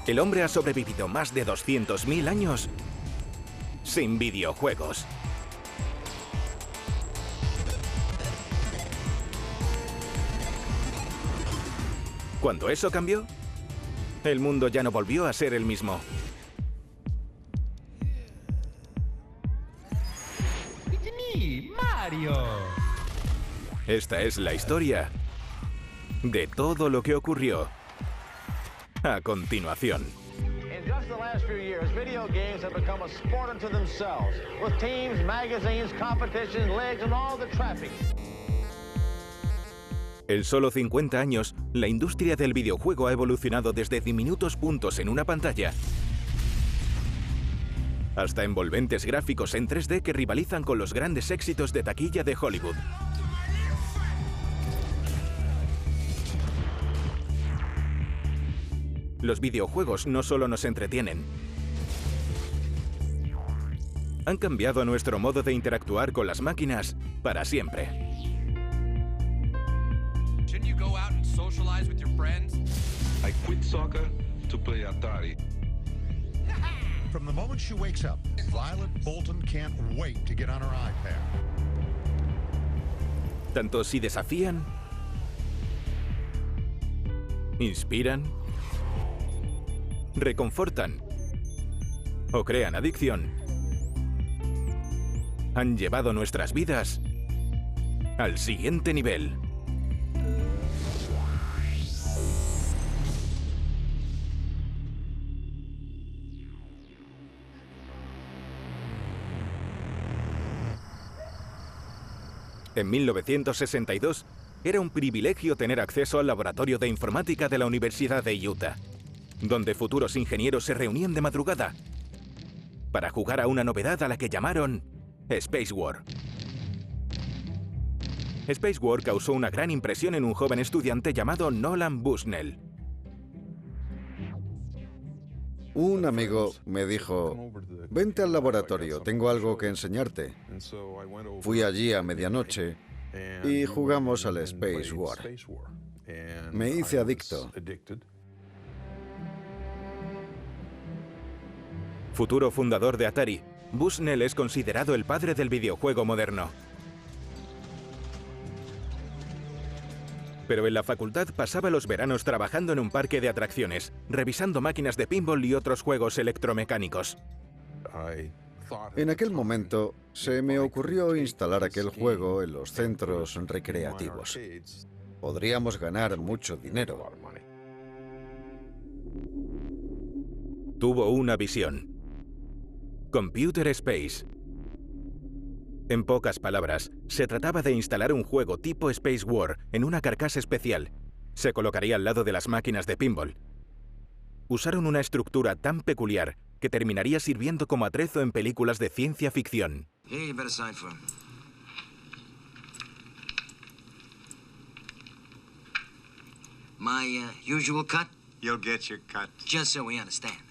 El hombre ha sobrevivido más de 200.000 años sin videojuegos. Cuando eso cambió, el mundo ya no volvió a ser el mismo. ¡Mario! Esta es la historia de todo lo que ocurrió a continuación. In just the last few years, video games have become a sport unto themselves, with teams, magazines, competitions, leagues, and all the traffic. En solo 50 años, la industria del videojuego ha evolucionado desde diminutos puntos en una pantalla hasta envolventes gráficos en 3D que rivalizan con los grandes éxitos de taquilla de Hollywood. Los videojuegos no solo nos entretienen, han cambiado nuestro modo de interactuar con las máquinas para siempre. Shouldn't you go out and socialize with your friends? I quit soccer to play Atari. From the moment she wakes up, Violet Bolton can't wait to get on her iPad. Tanto si desafían, inspiran, reconfortan o crean adicción, han llevado nuestras vidas al siguiente nivel. En 1962, era un privilegio tener acceso al laboratorio de informática de la Universidad de Utah, donde futuros ingenieros se reunían de madrugada para jugar a una novedad a la que llamaron Space War. Space War causó una gran impresión en un joven estudiante llamado Nolan Bushnell. Un amigo me dijo, vente al laboratorio, tengo algo que enseñarte. Fui allí a medianoche y jugamos al Space War. Me hice adicto. Futuro fundador de Atari, Bushnell es considerado el padre del videojuego moderno. Pero en la facultad pasaba los veranos trabajando en un parque de atracciones, revisando máquinas de pinball y otros juegos electromecánicos. En aquel momento se me ocurrió instalar aquel juego en los centros recreativos. Podríamos ganar mucho dinero. Tuvo una visión. Computer Space. En pocas palabras, se trataba de instalar un juego tipo Space War en una carcasa especial. Se colocaría al lado de las máquinas de pinball. Usaron una estructura tan peculiar que terminaría sirviendo como atrezo en películas de ciencia ficción. Here, you better sign for him. My usual cut? You'll get your cut. Just so we understand.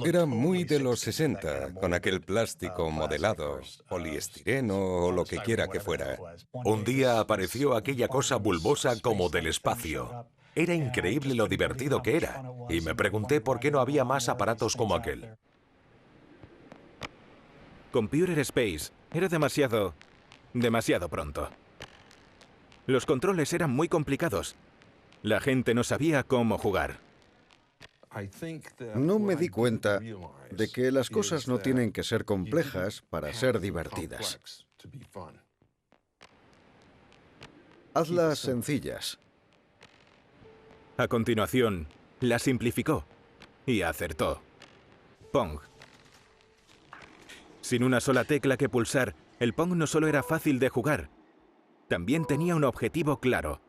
Era muy de los 60, con aquel plástico modelado, poliestireno o lo que quiera que fuera. Un día apareció aquella cosa bulbosa como del espacio. Era increíble lo divertido que era, y me pregunté por qué no había más aparatos como aquel. Computer Space era demasiado pronto. Los controles eran muy complicados. La gente no sabía cómo jugar. No me di cuenta de que las cosas no tienen que ser complejas para ser divertidas. Hazlas sencillas. A continuación, la simplificó y acertó. Pong. Sin una sola tecla que pulsar, el Pong no solo era fácil de jugar, también tenía un objetivo claro.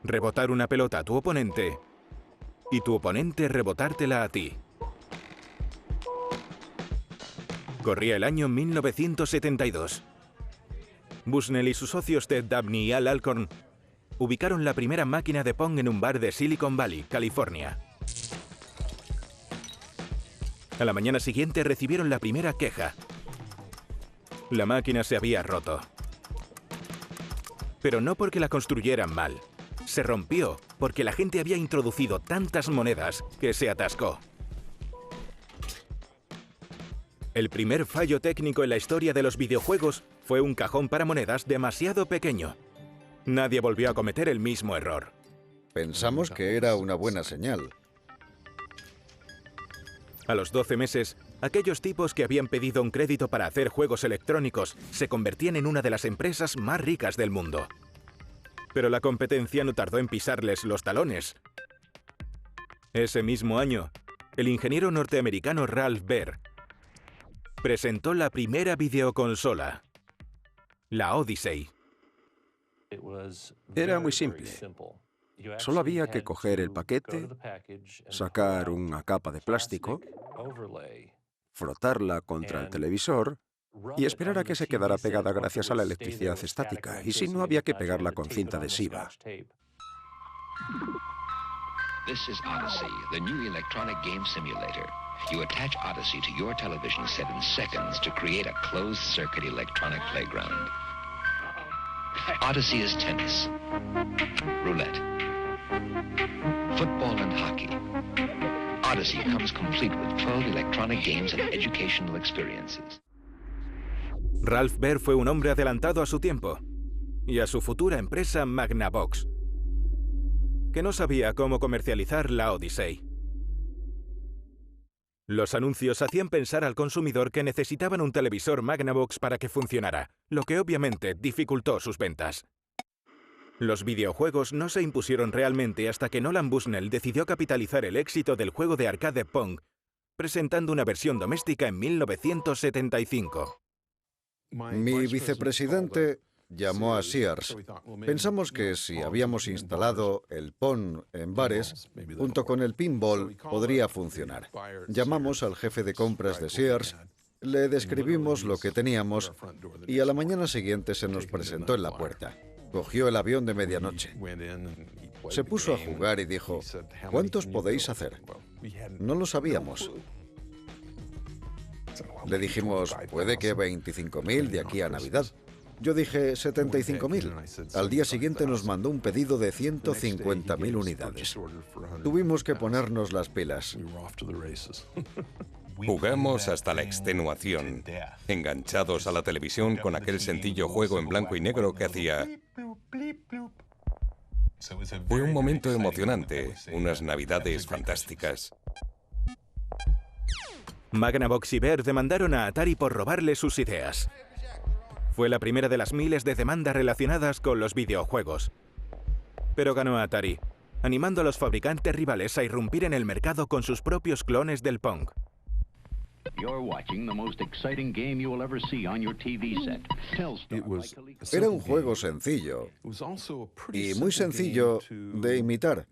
Rebotar una pelota a tu oponente y tu oponente rebotártela a ti. Corría el año 1972. Bushnell y sus socios Ted Dabney y Al Alcorn ubicaron la primera máquina de Pong en un bar de Silicon Valley, California. A la mañana siguiente recibieron la primera queja. La máquina se había roto. Pero no porque la construyeran mal. Se rompió porque la gente había introducido tantas monedas que se atascó. El primer fallo técnico en la historia de los videojuegos fue un cajón para monedas demasiado pequeño. Nadie volvió a cometer el mismo error. Pensamos que era una buena señal. A los 12 meses, aquellos tipos que habían pedido un crédito para hacer juegos electrónicos se convertían en una de las empresas más ricas del mundo. Pero la competencia no tardó en pisarles los talones. Ese mismo año, el ingeniero norteamericano Ralph Baer presentó la primera videoconsola, la Odyssey. Era muy simple. Solo había que coger el paquete, sacar una capa de plástico, frotarla contra el televisor y esperar a que se quedara pegada gracias a la electricidad estática. Y si no, había que pegarla con cinta adhesiva. This is Odyssey, the new electronic game simulator. You attach Odyssey to your television set in seconds to create a closed-circuit electronic playground. Odyssey is tennis, roulette, football and hockey. Odyssey comes complete with 12 electronic games and educational experiences. Ralph Baer fue un hombre adelantado a su tiempo y a su futura empresa Magnavox, que no sabía cómo comercializar la Odyssey. Los anuncios hacían pensar al consumidor que necesitaban un televisor Magnavox para que funcionara, lo que obviamente dificultó sus ventas. Los videojuegos no se impusieron realmente hasta que Nolan Bushnell decidió capitalizar el éxito del juego de arcade Pong, presentando una versión doméstica en 1975. Mi vicepresidente llamó a Sears. Pensamos que si habíamos instalado el Pong en bares, junto con el pinball, podría funcionar. Llamamos al jefe de compras de Sears, le describimos lo que teníamos y a la mañana siguiente se nos presentó en la puerta. Cogió el avión de medianoche. Se puso a jugar y dijo, ¿cuántos podéis hacer? No lo sabíamos. Le dijimos, puede que 25.000 de aquí a Navidad. Yo dije 75.000. Al día siguiente nos mandó un pedido de 150.000 unidades. Tuvimos que ponernos las pilas. Jugamos hasta la extenuación, enganchados a la televisión con aquel sencillo juego en blanco y negro que hacía... Fue un momento emocionante, unas navidades fantásticas. Magnavox y Baer demandaron a Atari por robarle sus ideas. Fue la primera de las miles de demandas relacionadas con los videojuegos. Pero ganó Atari, animando a los fabricantes rivales a irrumpir en el mercado con sus propios clones del Pong. Era un juego sencillo y muy sencillo de imitar.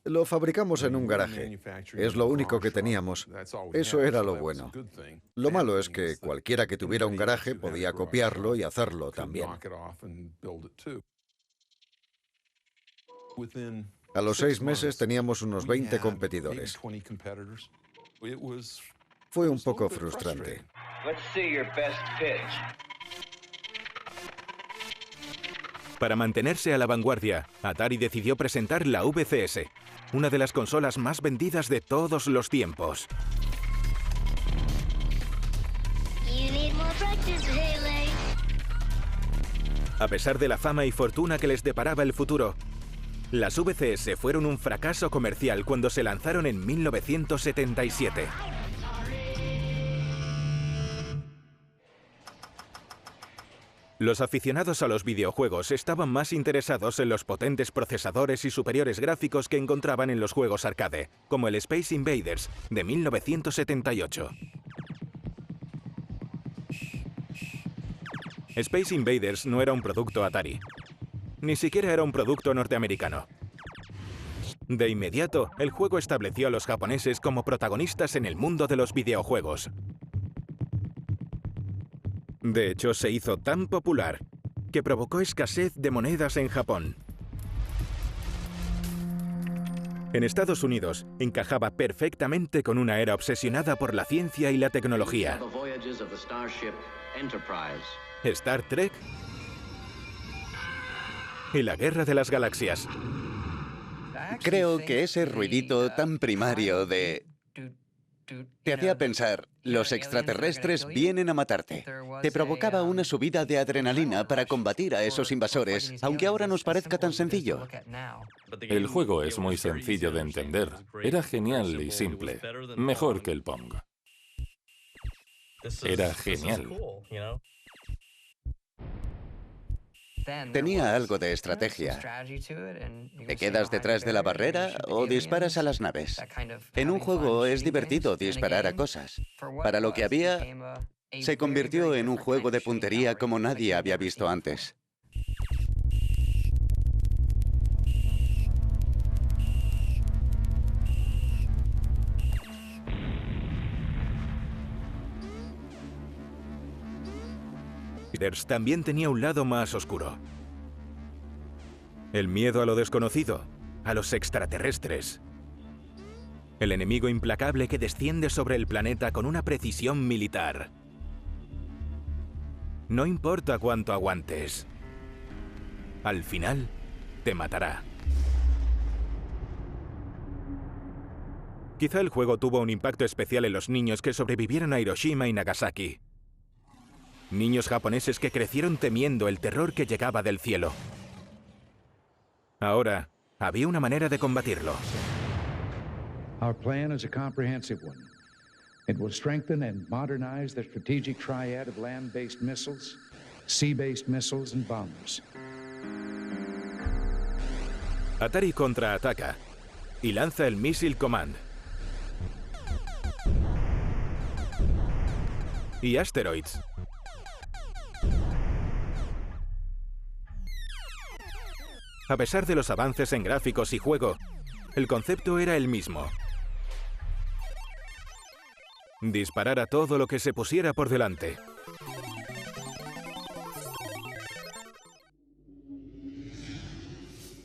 Lo fabricamos en un garaje. Es lo único que teníamos. Eso era lo bueno. Lo malo es que cualquiera que tuviera un garaje podía copiarlo y hacerlo también. A los 6 meses teníamos unos 20 competidores. Fue un poco frustrante. Para mantenerse a la vanguardia, Atari decidió presentar la VCS, una de las consolas más vendidas de todos los tiempos. A pesar de la fama y fortuna que les deparaba el futuro, las VCS fueron un fracaso comercial cuando se lanzaron en 1977. Los aficionados a los videojuegos estaban más interesados en los potentes procesadores y superiores gráficos que encontraban en los juegos arcade, como el Space Invaders de 1978. Space Invaders no era un producto Atari. Ni siquiera era un producto norteamericano. De inmediato, el juego estableció a los japoneses como protagonistas en el mundo de los videojuegos. De hecho, se hizo tan popular que provocó escasez de monedas en Japón. En Estados Unidos, encajaba perfectamente con una era obsesionada por la ciencia y la tecnología. Star Trek y la Guerra de las Galaxias. Creo que ese ruidito tan primario te hacía pensar, los extraterrestres vienen a matarte. Te provocaba una subida de adrenalina para combatir a esos invasores, aunque ahora nos parezca tan sencillo. El juego es muy sencillo de entender. Era genial y simple. Mejor que el Pong. Era genial. Tenía algo de estrategia. ¿Te quedas detrás de la barrera o disparas a las naves? En un juego es divertido disparar a cosas. Para lo que había, se convirtió en un juego de puntería como nadie había visto antes. También tenía un lado más oscuro. El miedo a lo desconocido, a los extraterrestres. El enemigo implacable que desciende sobre el planeta con una precisión militar. No importa cuánto aguantes. Al final, te matará. Quizá el juego tuvo un impacto especial en los niños que sobrevivieron a Hiroshima y Nagasaki. Niños japoneses que crecieron temiendo el terror que llegaba del cielo. Ahora, había una manera de combatirlo. Our plan is a comprehensive one. It will strengthen and modernize the strategic triad of land-based missiles, sea-based missiles and bombers. Atari contraataca y lanza el Missile Command. Y Asteroids. A pesar de los avances en gráficos y juego, el concepto era el mismo. Disparar a todo lo que se pusiera por delante.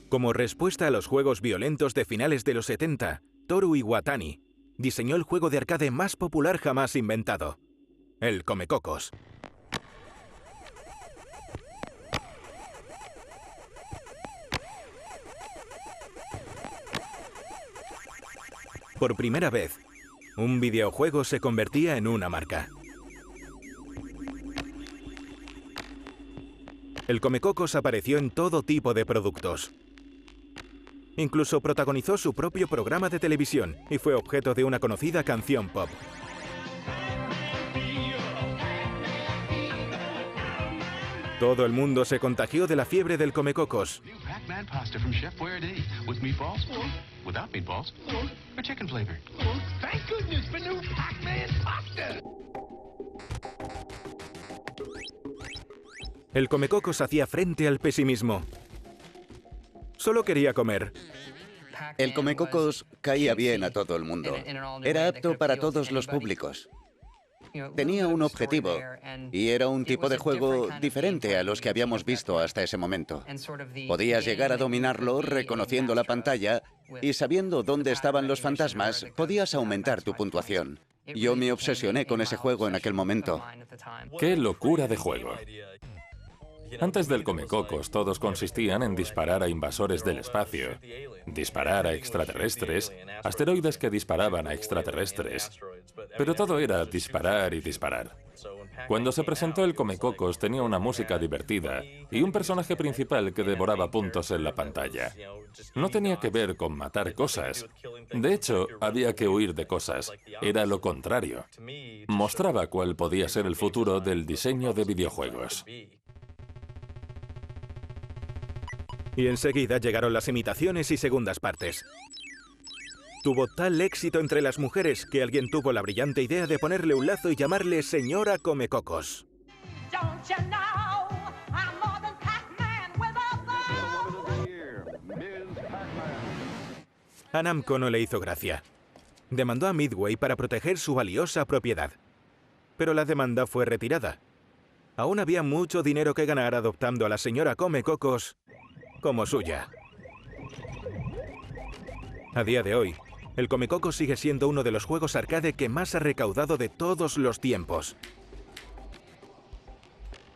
Como respuesta a los juegos violentos de finales de los 70, Toru Iwatani diseñó el juego de arcade más popular jamás inventado, el Comecocos. Por primera vez, un videojuego se convertía en una marca. El Comecocos apareció en todo tipo de productos. Incluso protagonizó su propio programa de televisión y fue objeto de una conocida canción pop. Todo el mundo se contagió de la fiebre del Comecocos. El Comecocos hacía frente al pesimismo. Solo quería comer. El Comecocos caía bien a todo el mundo. Era apto para todos los públicos. Tenía un objetivo, y era un tipo de juego diferente a los que habíamos visto hasta ese momento. Podías llegar a dominarlo reconociendo la pantalla, y sabiendo dónde estaban los fantasmas, podías aumentar tu puntuación. Yo me obsesioné con ese juego en aquel momento. ¡Qué locura de juego! Antes del Comecocos, todos consistían en disparar a invasores del espacio, disparar a extraterrestres, asteroides que disparaban a extraterrestres. Pero todo era disparar y disparar. Cuando se presentó el Comecocos tenía una música divertida y un personaje principal que devoraba puntos en la pantalla. No tenía que ver con matar cosas. De hecho, había que huir de cosas. Era lo contrario. Mostraba cuál podía ser el futuro del diseño de videojuegos. Y enseguida llegaron las imitaciones y segundas partes. Tuvo tal éxito entre las mujeres que alguien tuvo la brillante idea de ponerle un lazo y llamarle Señora Comecocos. A Namco no le hizo gracia. Demandó a Midway para proteger su valiosa propiedad. Pero la demanda fue retirada. Aún había mucho dinero que ganar adoptando a la señora Comecocos como suya. A día de hoy, el Comecocos sigue siendo uno de los juegos arcade que más ha recaudado de todos los tiempos.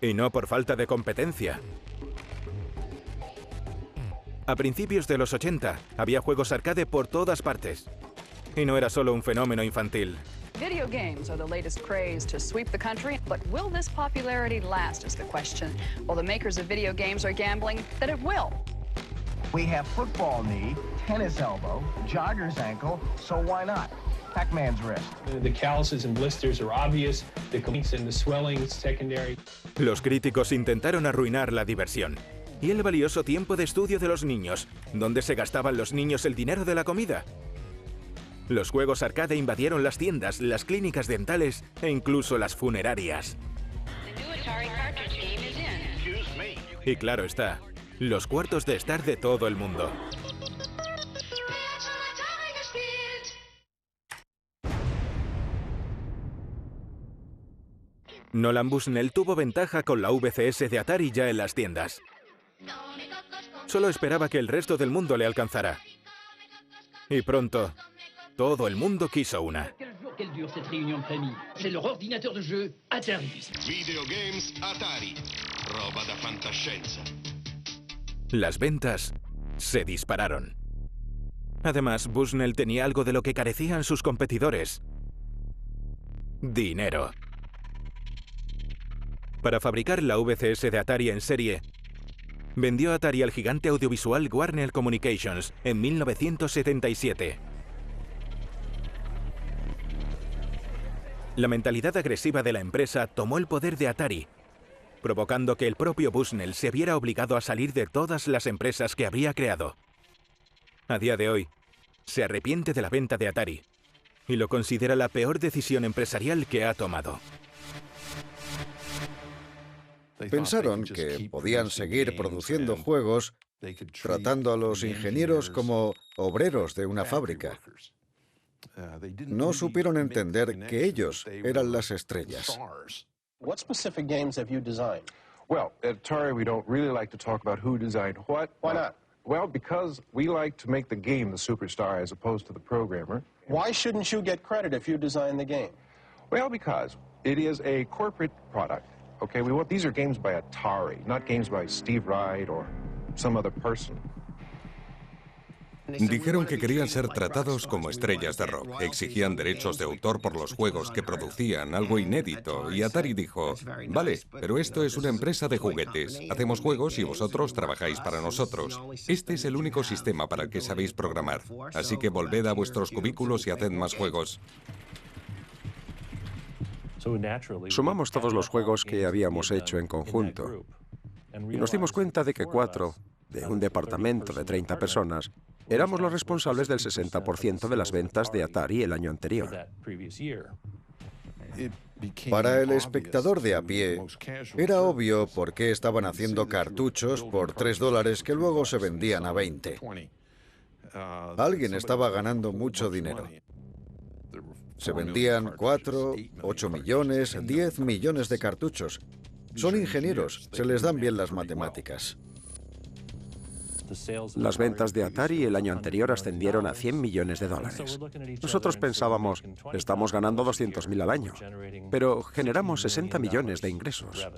Y no por falta de competencia. A principios de los 80, había juegos arcade por todas partes. Y no era solo un fenómeno infantil. Video games are the latest craze to sweep the country, but will this popularity last is the question. Well, the makers of video games are gambling that it will. We have football knee, tennis elbow, jogger's ankle, so why not? Pac-Man's wrist. The calluses and blisters are obvious, the cleats and the swelling is secondary. Los críticos intentaron arruinar la diversión y el valioso tiempo de estudio de los niños, donde se gastaban los niños el dinero de la comida. Los juegos arcade invadieron las tiendas, las clínicas dentales e incluso las funerarias. Y claro está, los cuartos de estar de todo el mundo. Nolan Bushnell tuvo ventaja con la VCS de Atari ya en las tiendas. Solo esperaba que el resto del mundo le alcanzara. Y pronto, todo el mundo quiso una. Video games Atari. Roba da fantascienza. Las ventas se dispararon. Además, Bushnell tenía algo de lo que carecían sus competidores: dinero. Para fabricar la VCS de Atari en serie, vendió Atari al gigante audiovisual Warner Communications en 1977. La mentalidad agresiva de la empresa tomó el poder de Atari, provocando que el propio Bushnell se viera obligado a salir de todas las empresas que había creado. A día de hoy, se arrepiente de la venta de Atari y lo considera la peor decisión empresarial que ha tomado. Pensaron que podían seguir produciendo juegos tratando a los ingenieros como obreros de una fábrica. No supieron entender que ellos eran las estrellas. What specific games have you designed? Well, at Atari, we don't really like to talk about who designed what. Why not? Well, because we like to make the game the superstar as opposed to the programmer. Why shouldn't you get credit if you designed the game? Well, because it is a corporate product. Okay, these are games by Atari, not games by Steve Wright or some other person. Dijeron que querían ser tratados como estrellas de rock. Exigían derechos de autor por los juegos que producían, algo inédito. Y Atari dijo, vale, pero esto es una empresa de juguetes. Hacemos juegos y vosotros trabajáis para nosotros. Este es el único sistema para el que sabéis programar. Así que volved a vuestros cubículos y haced más juegos. Sumamos todos los juegos que habíamos hecho en conjunto y nos dimos cuenta de que 4 de un departamento de 30 personas éramos los responsables del 60% de las ventas de Atari el año anterior. Para el espectador de a pie, era obvio por qué estaban haciendo cartuchos por $3 que luego se vendían a 20. Alguien estaba ganando mucho dinero. Se vendían 4, 8 millones, 10 millones de cartuchos. Son ingenieros, se les dan bien las matemáticas. Las ventas de Atari el año anterior ascendieron a $100 millones. Nosotros pensábamos, estamos ganando 200.000 al año, pero generamos 60 millones de ingresos.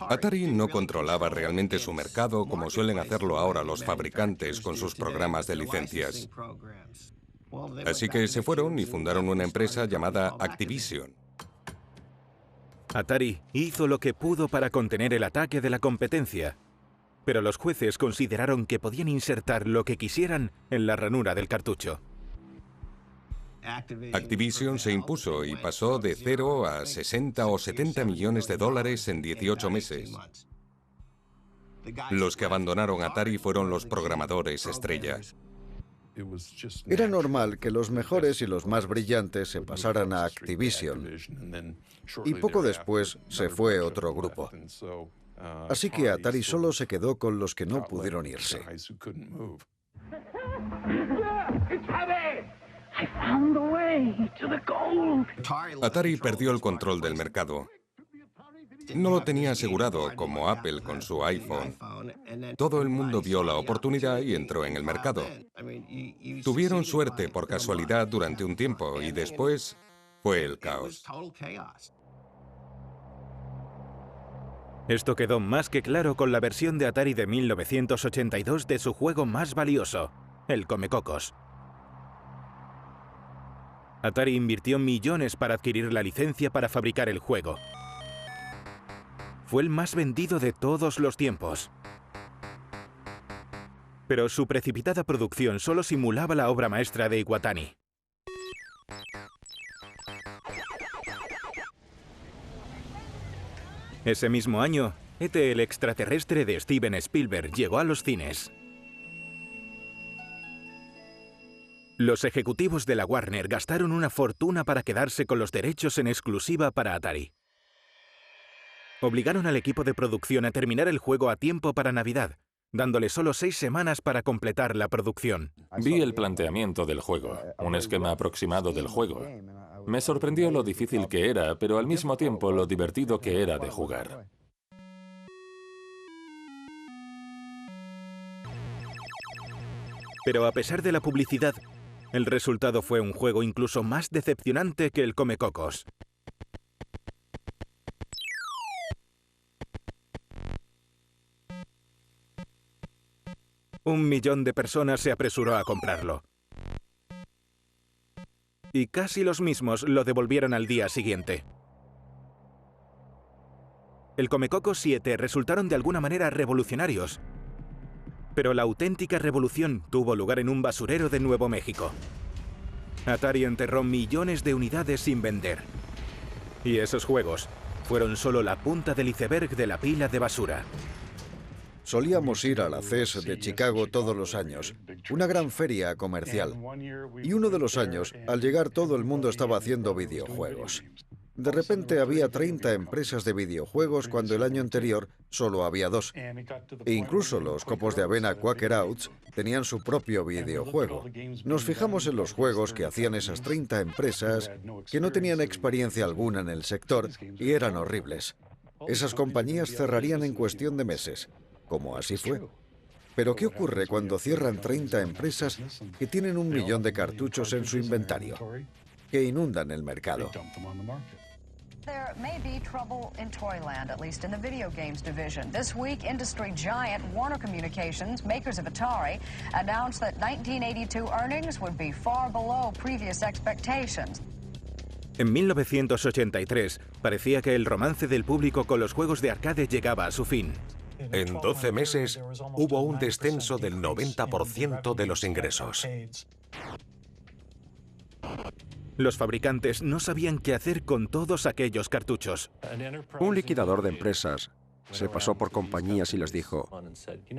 Atari no controlaba realmente su mercado como suelen hacerlo ahora los fabricantes con sus programas de licencias. Así que se fueron y fundaron una empresa llamada Activision. Atari hizo lo que pudo para contener el ataque de la competencia, pero los jueces consideraron que podían insertar lo que quisieran en la ranura del cartucho. Activision se impuso y pasó de 0 a 60 o 70 millones de dólares en 18 meses. Los que abandonaron Atari fueron los programadores estrella. Era normal que los mejores y los más brillantes se pasaran a Activision. Y poco después se fue otro grupo. Así que Atari solo se quedó con los que no pudieron irse. Atari perdió el control del mercado. No lo tenía asegurado como Apple con su iPhone. Todo el mundo vio la oportunidad y entró en el mercado. Tuvieron suerte por casualidad durante un tiempo y después fue el caos. Esto quedó más que claro con la versión de Atari de 1982 de su juego más valioso, el Comecocos. Atari invirtió millones para adquirir la licencia para fabricar el juego. Fue el más vendido de todos los tiempos. Pero su precipitada producción solo simulaba la obra maestra de Iwatani. Ese mismo año, E.T. el extraterrestre de Steven Spielberg llegó a los cines. Los ejecutivos de la Warner gastaron una fortuna para quedarse con los derechos en exclusiva para Atari. Obligaron al equipo de producción a terminar el juego a tiempo para Navidad, dándole solo 6 semanas para completar la producción. Vi el planteamiento del juego, un esquema aproximado del juego. Me sorprendió lo difícil que era, pero al mismo tiempo lo divertido que era de jugar. Pero a pesar de la publicidad, el resultado fue un juego incluso más decepcionante que el Comecocos. Un millón de personas se apresuró a comprarlo. Y casi los mismos lo devolvieron al día siguiente. El Comecocos 7 resultaron de alguna manera revolucionarios. Pero la auténtica revolución tuvo lugar en un basurero de Nuevo México. Atari enterró millones de unidades sin vender. Y esos juegos fueron solo la punta del iceberg de la pila de basura. Solíamos ir a la CES de Chicago todos los años, una gran feria comercial. Y uno de los años, al llegar todo el mundo estaba haciendo videojuegos. De repente había 30 empresas de videojuegos cuando el año anterior solo había 2. E incluso los copos de avena Quaker Oats tenían su propio videojuego. Nos fijamos en los juegos que hacían esas 30 empresas que no tenían experiencia alguna en el sector y eran horribles. Esas compañías cerrarían en cuestión de meses, como así fue. Pero ¿qué ocurre cuando cierran 30 empresas que tienen 1 millón de cartuchos en su inventario, que inundan el mercado? There may be trouble in Toyland, at least in the video games division. This week, industry giant Warner Communications, makers of Atari, announced that 1982 earnings would be far below previous expectations. En 1983, parecía que el romance del público con los juegos de arcade llegaba a su fin. En 12 meses, hubo un descenso del 90% de los ingresos. Los fabricantes no sabían qué hacer con todos aquellos cartuchos. Un liquidador de empresas se pasó por compañías y les dijo: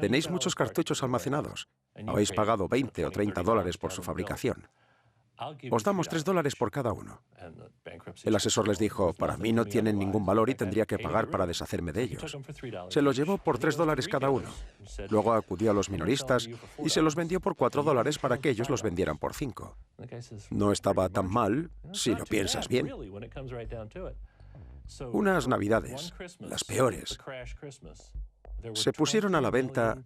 «Tenéis muchos cartuchos almacenados. Habéis pagado 20 o 30 dólares por su fabricación. Os damos 3 dólares por cada uno». El asesor les dijo: «Para mí no tienen ningún valor y tendría que pagar para deshacerme de ellos». Se los llevó por 3 dólares cada uno. Luego acudió a los minoristas y se los vendió por 4 dólares para que ellos los vendieran por 5. No estaba tan mal, si lo piensas bien. Unas navidades, las peores. Se pusieron a la venta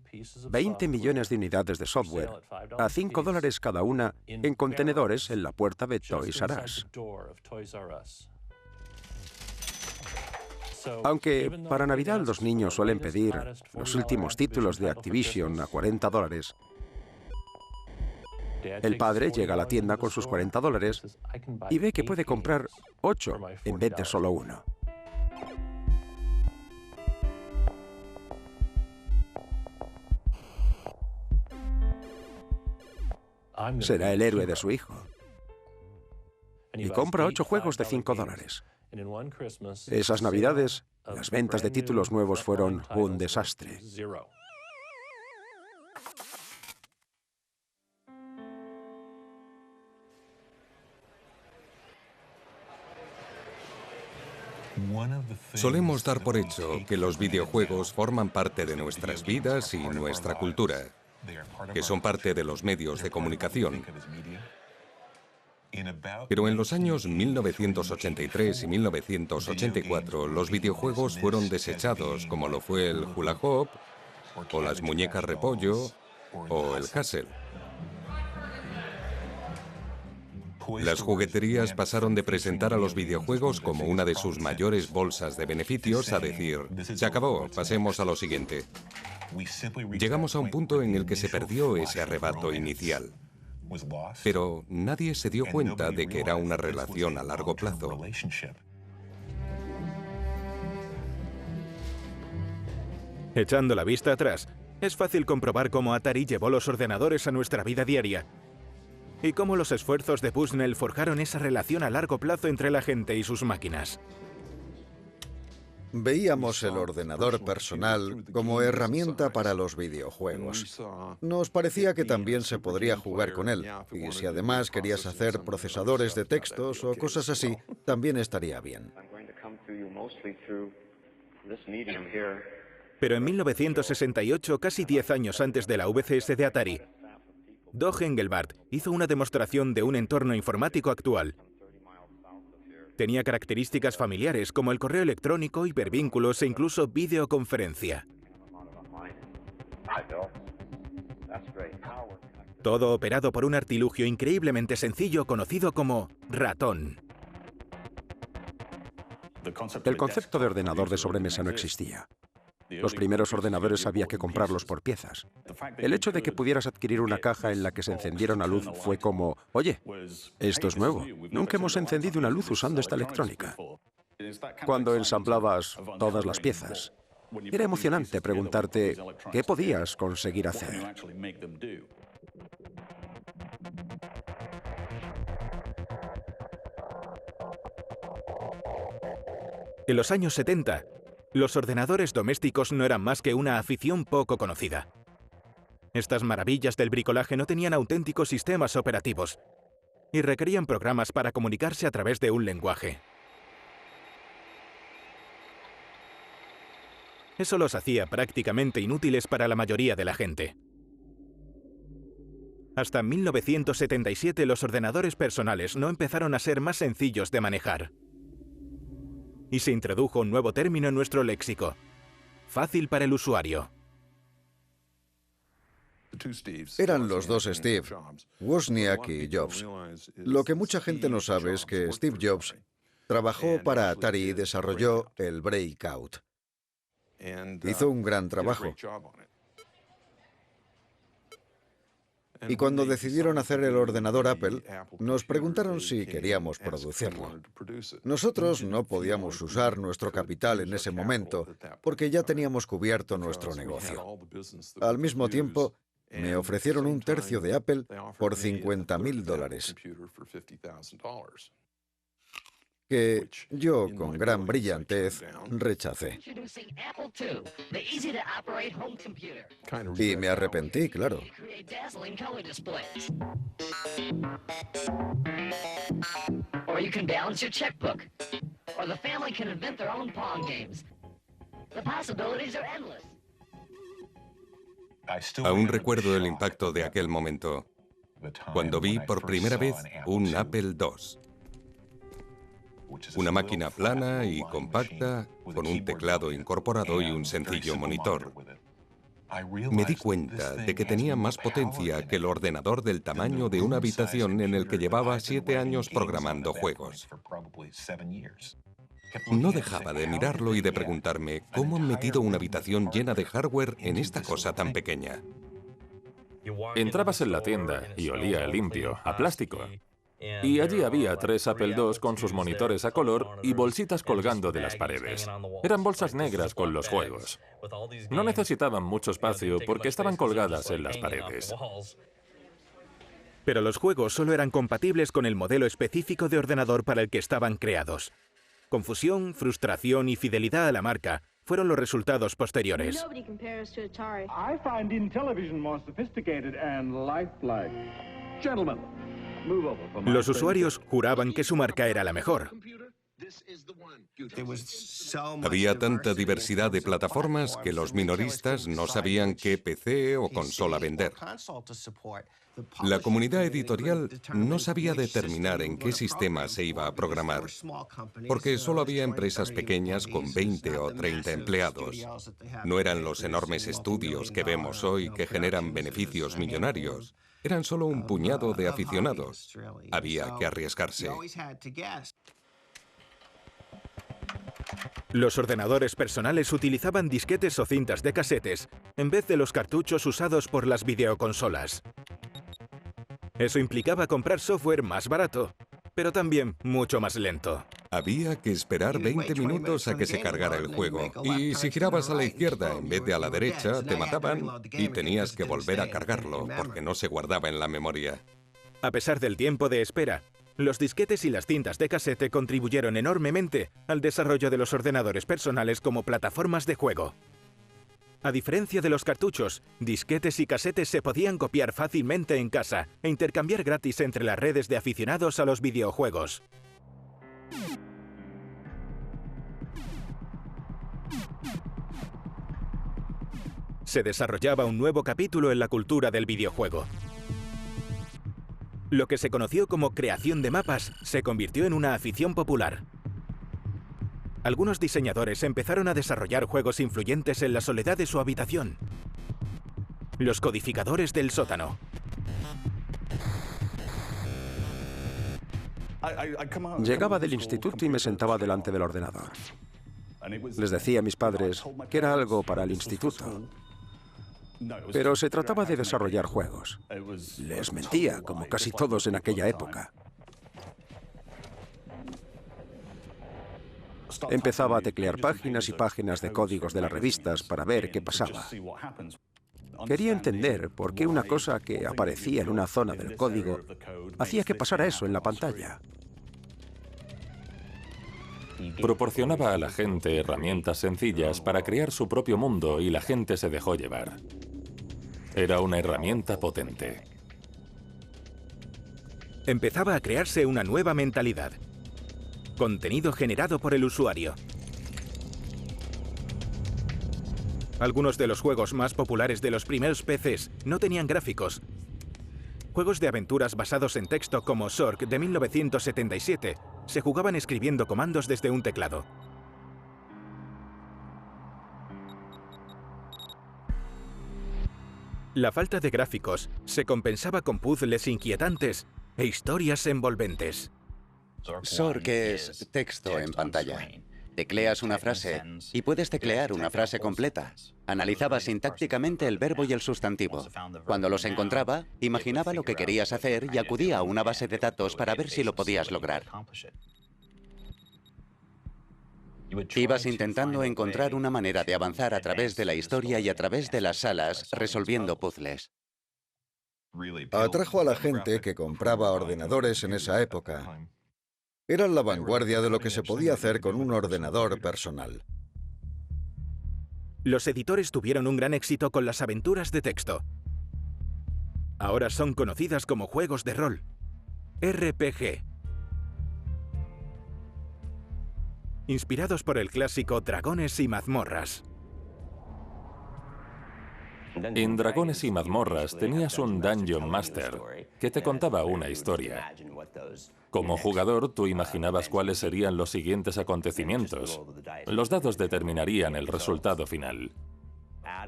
20 millones de unidades de software a 5 dólares cada una en contenedores en la puerta de Toys R Us. Aunque para Navidad los niños suelen pedir los últimos títulos de Activision a 40 dólares, el padre llega a la tienda con sus 40 dólares y ve que puede comprar 8 en vez de solo 1. Será el héroe de su hijo. Y compra 8 juegos de 5 dólares. Esas Navidades, las ventas de títulos nuevos fueron un desastre. Solemos dar por hecho que los videojuegos forman parte de nuestras vidas y nuestra cultura, que son parte de los medios de comunicación. Pero en los años 1983 y 1984, los videojuegos fueron desechados, como lo fue el hula hoop, o las muñecas repollo, o el hustle. Las jugueterías pasaron de presentar a los videojuegos como una de sus mayores bolsas de beneficios a decir, se acabó, pasemos a lo siguiente. Llegamos a un punto en el que se perdió ese arrebato inicial. Pero nadie se dio cuenta de que era una relación a largo plazo. Echando la vista atrás, es fácil comprobar cómo Atari llevó los ordenadores a nuestra vida diaria y cómo los esfuerzos de Bushnell forjaron esa relación a largo plazo entre la gente y sus máquinas. Veíamos el ordenador personal como herramienta para los videojuegos. Nos parecía que también se podría jugar con él, y si además querías hacer procesadores de textos o cosas así, también estaría bien. Pero en 1968, casi 10 años antes de la VCS de Atari, Doug Engelbart hizo una demostración de un entorno informático actual. Tenía características familiares como el correo electrónico, hipervínculos e incluso videoconferencia. Todo operado por un artilugio increíblemente sencillo conocido como ratón. El concepto de ordenador de sobremesa no existía. Los primeros ordenadores había que comprarlos por piezas. El hecho de que pudieras adquirir una caja en la que se encendiera una luz fue como, oye, esto es nuevo, nunca hemos encendido una luz usando esta electrónica. Cuando ensamblabas todas las piezas, era emocionante preguntarte qué podías conseguir hacer. En los años 70, los ordenadores domésticos no eran más que una afición poco conocida. Estas maravillas del bricolaje no tenían auténticos sistemas operativos y requerían programas para comunicarse a través de un lenguaje. Eso los hacía prácticamente inútiles para la mayoría de la gente. Hasta 1977 los ordenadores personales no empezaron a ser más sencillos de manejar. Y se introdujo un nuevo término en nuestro léxico: fácil para el usuario. Eran los dos Steve, Wozniak y Jobs. Lo que mucha gente no sabe es que Steve Jobs trabajó para Atari y desarrolló el Breakout. Hizo un gran trabajo. Y cuando decidieron hacer el ordenador Apple, nos preguntaron si queríamos producirlo. Nosotros no podíamos usar nuestro capital en ese momento porque ya teníamos cubierto nuestro negocio. Al mismo tiempo, me ofrecieron un tercio de Apple por $50,000, que yo, con gran brillantez, rechacé. Y me arrepentí, claro. Aún recuerdo el impacto de aquel momento, cuando vi por primera vez un Apple II. Una máquina plana y compacta, con un teclado incorporado y un sencillo monitor. Me di cuenta de que tenía más potencia que el ordenador del tamaño de una habitación en el que llevaba 7 años programando juegos. No dejaba de mirarlo y de preguntarme cómo han metido una habitación llena de hardware en esta cosa tan pequeña. Entrabas en la tienda y olía limpio, a plástico. Y allí había 3 Apple II con sus monitores a color y bolsitas colgando de las paredes. Eran bolsas negras con los juegos. No necesitaban mucho espacio porque estaban colgadas en las paredes. Pero los juegos solo eran compatibles con el modelo específico de ordenador para el que estaban creados. Confusión, frustración y fidelidad a la marca fueron los resultados posteriores. Los usuarios juraban que su marca era la mejor. Había tanta diversidad de plataformas que los minoristas no sabían qué PC o consola vender. La comunidad editorial no sabía determinar en qué sistema se iba a programar, porque solo había empresas pequeñas con 20 o 30 empleados. No eran los enormes estudios que vemos hoy que generan beneficios millonarios. Eran solo un puñado de aficionados. Había que arriesgarse. Los ordenadores personales utilizaban disquetes o cintas de casetes en vez de los cartuchos usados por las videoconsolas. Eso implicaba comprar software más barato, pero también mucho más lento. Había que esperar 20 minutos a que se cargara el juego. Y si girabas a la izquierda en vez de a la derecha, te mataban y tenías que volver a cargarlo porque no se guardaba en la memoria. A pesar del tiempo de espera, los disquetes y las cintas de casete contribuyeron enormemente al desarrollo de los ordenadores personales como plataformas de juego. A diferencia de los cartuchos, disquetes y casetes se podían copiar fácilmente en casa e intercambiar gratis entre las redes de aficionados a los videojuegos. Se desarrollaba un nuevo capítulo en la cultura del videojuego. Lo que se conoció como creación de mapas se convirtió en una afición popular. Algunos diseñadores empezaron a desarrollar juegos influyentes en la soledad de su habitación. Los codificadores del sótano. Llegaba del instituto y me sentaba delante del ordenador. Les decía a mis padres que era algo para el instituto. Pero se trataba de desarrollar juegos. Les mentía, como casi todos en aquella época. Empezaba a teclear páginas y páginas de códigos de las revistas para ver qué pasaba. Quería entender por qué una cosa que aparecía en una zona del código hacía que pasara eso en la pantalla. Proporcionaba a la gente herramientas sencillas para crear su propio mundo y la gente se dejó llevar. Era una herramienta potente. Empezaba a crearse una nueva mentalidad. Contenido generado por el usuario. Algunos de los juegos más populares de los primeros PCs no tenían gráficos. Juegos de aventuras basados en texto como Zork de 1977 se jugaban escribiendo comandos desde un teclado. La falta de gráficos se compensaba con puzzles inquietantes e historias envolventes. Zork es texto en pantalla. Tecleas una frase y puedes teclear una frase completa. Analizaba sintácticamente el verbo y el sustantivo. Cuando los encontraba, imaginaba lo que querías hacer y acudía a una base de datos para ver si lo podías lograr. Ibas intentando encontrar una manera de avanzar a través de la historia y a través de las salas, resolviendo puzzles. Atrajo a la gente que compraba ordenadores en esa época. Eran la vanguardia de lo que se podía hacer con un ordenador personal. Los editores tuvieron un gran éxito con las aventuras de texto. Ahora son conocidas como juegos de rol, RPG. Inspirados por el clásico Dragones y mazmorras. En Dragones y mazmorras tenías un Dungeon Master que te contaba una historia. Como jugador, tú imaginabas cuáles serían los siguientes acontecimientos. Los dados determinarían el resultado final.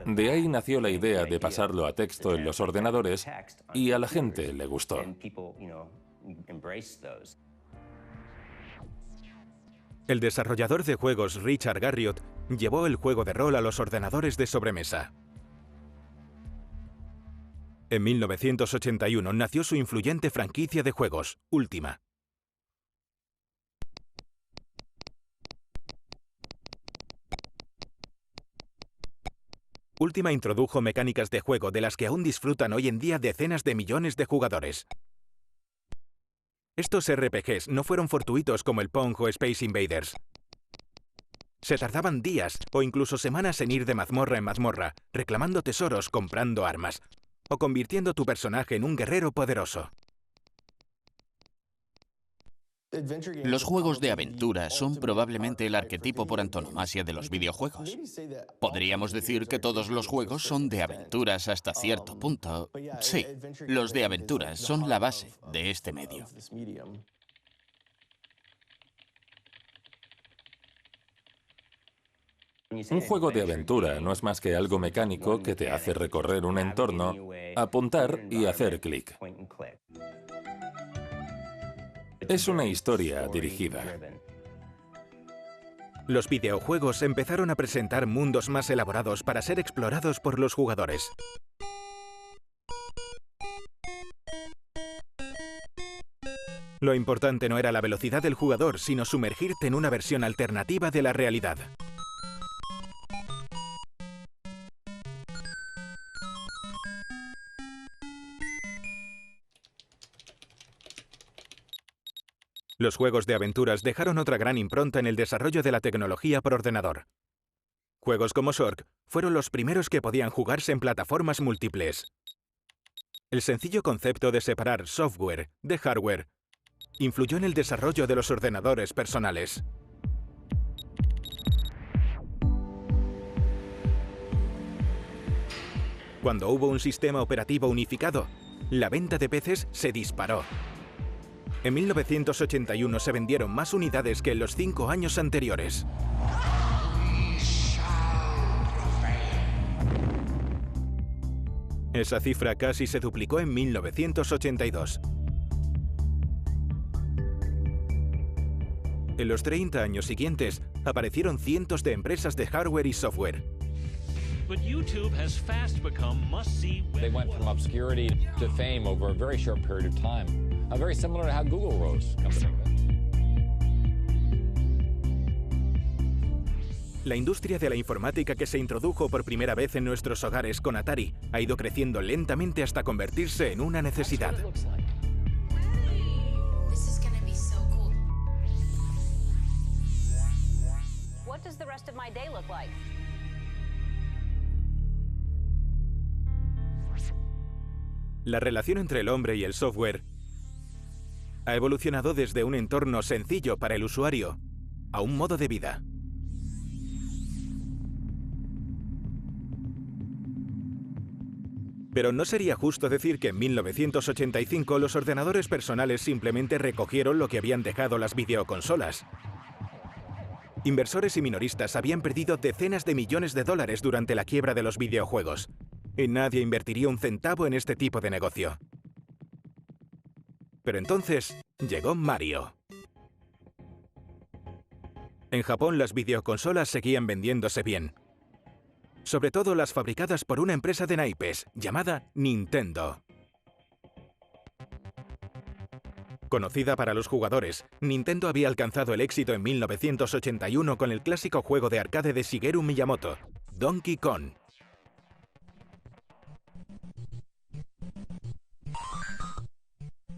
De ahí nació la idea de pasarlo a texto en los ordenadores y a la gente le gustó. El desarrollador de juegos Richard Garriott llevó el juego de rol a los ordenadores de sobremesa. En 1981 nació su influyente franquicia de juegos, Ultima. Ultima introdujo mecánicas de juego de las que aún disfrutan hoy en día decenas de millones de jugadores. Estos RPGs no fueron fortuitos como el Pong o Space Invaders. Se tardaban días o incluso semanas en ir de mazmorra en mazmorra, reclamando tesoros, comprando armas, o convirtiendo tu personaje en un guerrero poderoso. Los juegos de aventura son probablemente el arquetipo por antonomasia de los videojuegos. Podríamos decir que todos los juegos son de aventuras hasta cierto punto. Sí, los de aventuras son la base de este medio. Un juego de aventura no es más que algo mecánico que te hace recorrer un entorno, apuntar y hacer clic. Es una historia dirigida. Los videojuegos empezaron a presentar mundos más elaborados para ser explorados por los jugadores. Lo importante no era la velocidad del jugador, sino sumergirte en una versión alternativa de la realidad. Los juegos de aventuras dejaron otra gran impronta en el desarrollo de la tecnología por ordenador. Juegos como Zork fueron los primeros que podían jugarse en plataformas múltiples. El sencillo concepto de separar software de hardware influyó en el desarrollo de los ordenadores personales. Cuando hubo un sistema operativo unificado, la venta de PCs se disparó. En 1981 se vendieron más unidades que en los 5 años anteriores. Esa cifra casi se duplicó en 1982. En los 30 años siguientes, aparecieron cientos de empresas de hardware y software. But YouTube has fast become must-see. They went from obscurity to fame over a very short period of time. Very similar to how Google rose. La industria de la informática que se introdujo por primera vez en nuestros hogares con Atari ha ido creciendo lentamente hasta convertirse en una necesidad. What does the rest of my day look like? La relación entre el hombre y el software ha evolucionado desde un entorno sencillo para el usuario a un modo de vida. Pero no sería justo decir que en 1985 los ordenadores personales simplemente recogieron lo que habían dejado las videoconsolas. Inversores y minoristas habían perdido decenas de millones de dólares durante la quiebra de los videojuegos. Y nadie invertiría un centavo en este tipo de negocio. Pero entonces llegó Mario. En Japón las videoconsolas seguían vendiéndose bien. Sobre todo las fabricadas por una empresa de naipes llamada Nintendo. Conocida para los jugadores, Nintendo había alcanzado el éxito en 1981 con el clásico juego de arcade de Shigeru Miyamoto, Donkey Kong.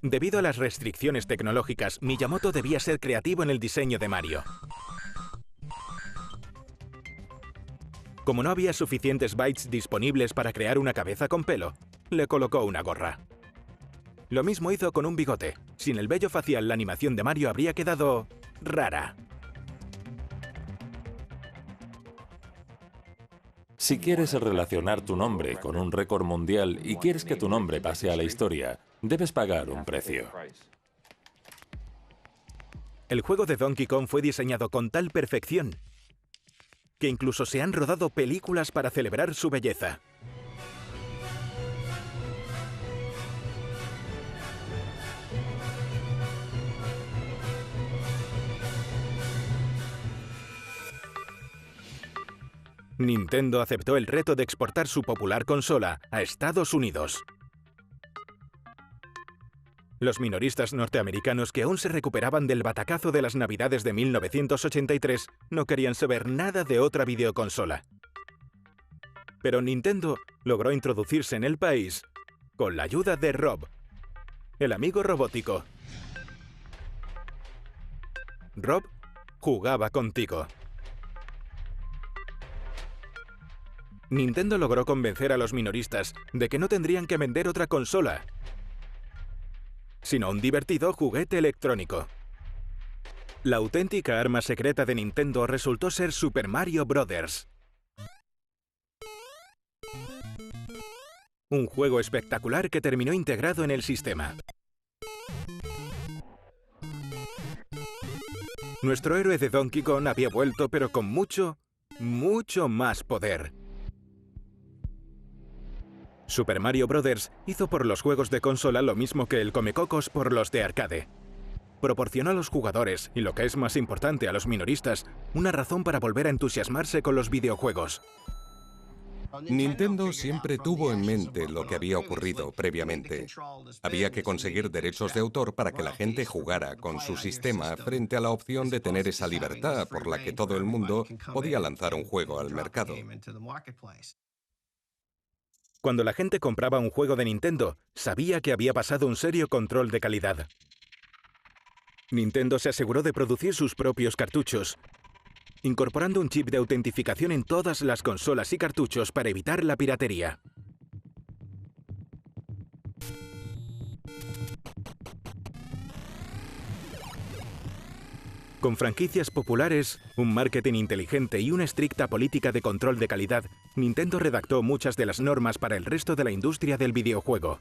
Debido a las restricciones tecnológicas, Miyamoto debía ser creativo en el diseño de Mario. Como no había suficientes bytes disponibles para crear una cabeza con pelo, le colocó una gorra. Lo mismo hizo con un bigote. Sin el vello facial, la animación de Mario habría quedado rara. Si quieres relacionar tu nombre con un récord mundial y quieres que tu nombre pase a la historia, debes pagar un precio. El juego de Donkey Kong fue diseñado con tal perfección que incluso se han rodado películas para celebrar su belleza. Nintendo aceptó el reto de exportar su popular consola a Estados Unidos. Los minoristas norteamericanos que aún se recuperaban del batacazo de las Navidades de 1983 no querían saber nada de otra videoconsola. Pero Nintendo logró introducirse en el país con la ayuda de Rob, el amigo robótico. Rob jugaba contigo. Nintendo logró convencer a los minoristas de que no tendrían que vender otra consola, sino un divertido juguete electrónico. La auténtica arma secreta de Nintendo resultó ser Super Mario Bros. Un juego espectacular que terminó integrado en el sistema. Nuestro héroe de Donkey Kong había vuelto, pero con mucho más poder. Super Mario Bros. Hizo por los juegos de consola lo mismo que el Comecocos por los de arcade. Proporcionó a los jugadores, y lo que es más importante a los minoristas, una razón para volver a entusiasmarse con los videojuegos. Nintendo siempre tuvo en mente lo que había ocurrido previamente. Había que conseguir derechos de autor para que la gente jugara con su sistema frente a la opción de tener esa libertad por la que todo el mundo podía lanzar un juego al mercado. Cuando la gente compraba un juego de Nintendo, sabía que había pasado un serio control de calidad. Nintendo se aseguró de producir sus propios cartuchos, incorporando un chip de autentificación en todas las consolas y cartuchos para evitar la piratería. Con franquicias populares, un marketing inteligente y una estricta política de control de calidad, Nintendo redactó muchas de las normas para el resto de la industria del videojuego.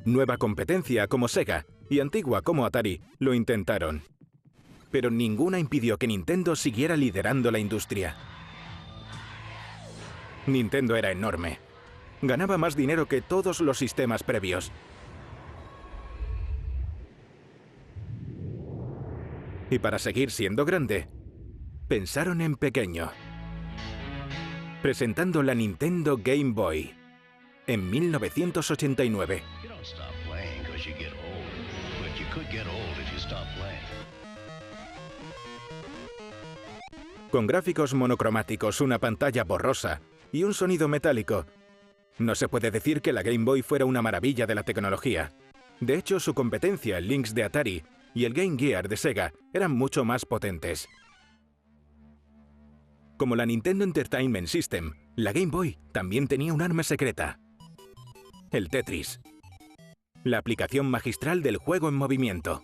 Nueva competencia como Sega y antigua como Atari lo intentaron, pero ninguna impidió que Nintendo siguiera liderando la industria. Nintendo era enorme. Ganaba más dinero que todos los sistemas previos. Y para seguir siendo grande, pensaron en pequeño, presentando la Nintendo Game Boy en 1989. Con gráficos monocromáticos, una pantalla borrosa y un sonido metálico, no se puede decir que la Game Boy fuera una maravilla de la tecnología. De hecho, su competencia, el Lynx de Atari y el Game Gear de Sega, eran mucho más potentes. Como la Nintendo Entertainment System, la Game Boy también tenía un arma secreta: el Tetris, la aplicación magistral del juego en movimiento.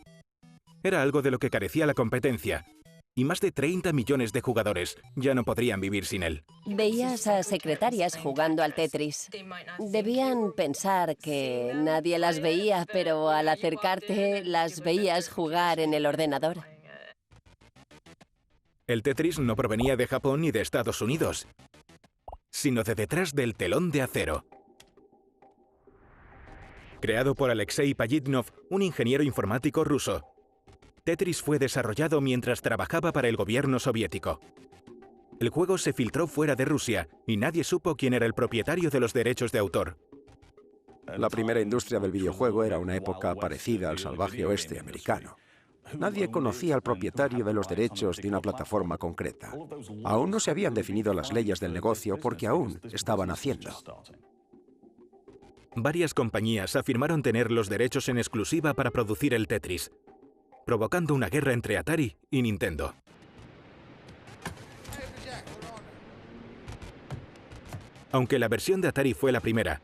Era algo de lo que carecía la competencia, y más de 30 millones de jugadores ya no podrían vivir sin él. Veías a secretarias jugando al Tetris. Debían pensar que nadie las veía, pero al acercarte las veías jugar en el ordenador. El Tetris no provenía de Japón ni de Estados Unidos, sino de detrás del telón de acero. Creado por Alexei Pajitnov, un ingeniero informático ruso, Tetris fue desarrollado mientras trabajaba para el gobierno soviético. El juego se filtró fuera de Rusia y nadie supo quién era el propietario de los derechos de autor. La primera industria del videojuego era una época parecida al salvaje oeste americano. Nadie conocía al propietario de los derechos de una plataforma concreta. Aún no se habían definido las leyes del negocio porque aún estaban haciendo. Varias compañías afirmaron tener los derechos en exclusiva para producir el Tetris, provocando una guerra entre Atari y Nintendo. Aunque la versión de Atari fue la primera,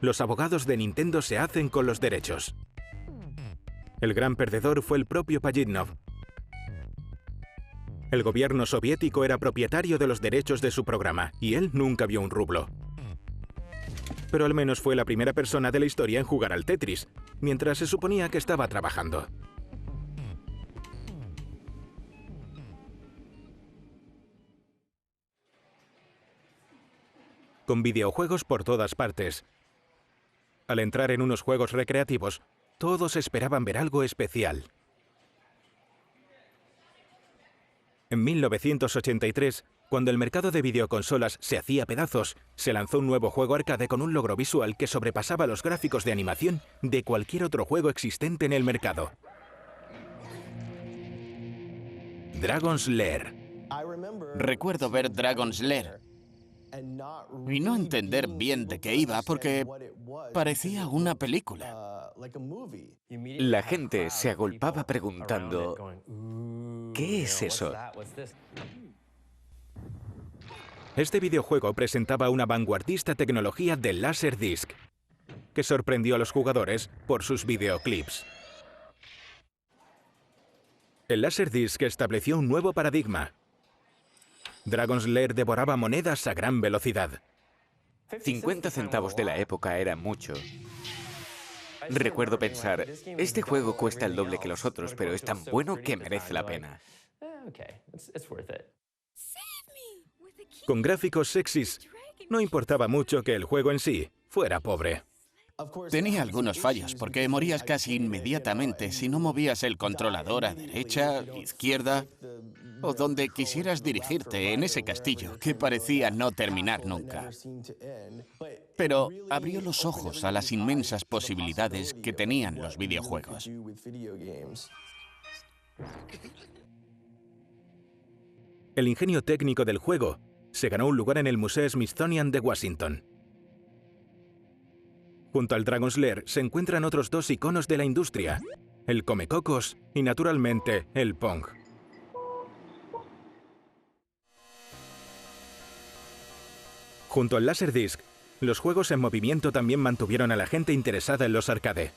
los abogados de Nintendo se hacen con los derechos. El gran perdedor fue el propio Pajitnov. El gobierno soviético era propietario de los derechos de su programa y él nunca vio un rublo. Pero al menos fue la primera persona de la historia en jugar al Tetris, mientras se suponía que estaba trabajando. Con videojuegos por todas partes, al entrar en unos juegos recreativos, todos esperaban ver algo especial. En 1983, cuando el mercado de videoconsolas se hacía pedazos, se lanzó un nuevo juego arcade con un logro visual que sobrepasaba los gráficos de animación de cualquier otro juego existente en el mercado. Dragon's Lair. Recuerdo ver Dragon's Lair y no entender bien de qué iba porque parecía una película. La gente se agolpaba preguntando: ¿qué es eso? Este videojuego presentaba una vanguardista tecnología de Laserdisc, que sorprendió a los jugadores por sus videoclips. El Laserdisc estableció un nuevo paradigma. Dragon's Lair devoraba monedas a gran velocidad. 50 centavos de la época era mucho. Recuerdo pensar, este juego cuesta el doble que los otros, pero es tan bueno que merece la pena. Con gráficos sexys, no importaba mucho que el juego en sí fuera pobre. Tenía algunos fallos, porque morías casi inmediatamente si no movías el controlador a derecha, izquierda o donde quisieras dirigirte en ese castillo que parecía no terminar nunca. Pero abrió los ojos a las inmensas posibilidades que tenían los videojuegos. El ingenio técnico del juego se ganó un lugar en el Museo Smithsonian de Washington. Junto al Dragon's Lair se encuentran otros dos iconos de la industria, el Comecocos y, naturalmente, el Pong. Junto al Laserdisc, los juegos en movimiento también mantuvieron a la gente interesada en los arcade.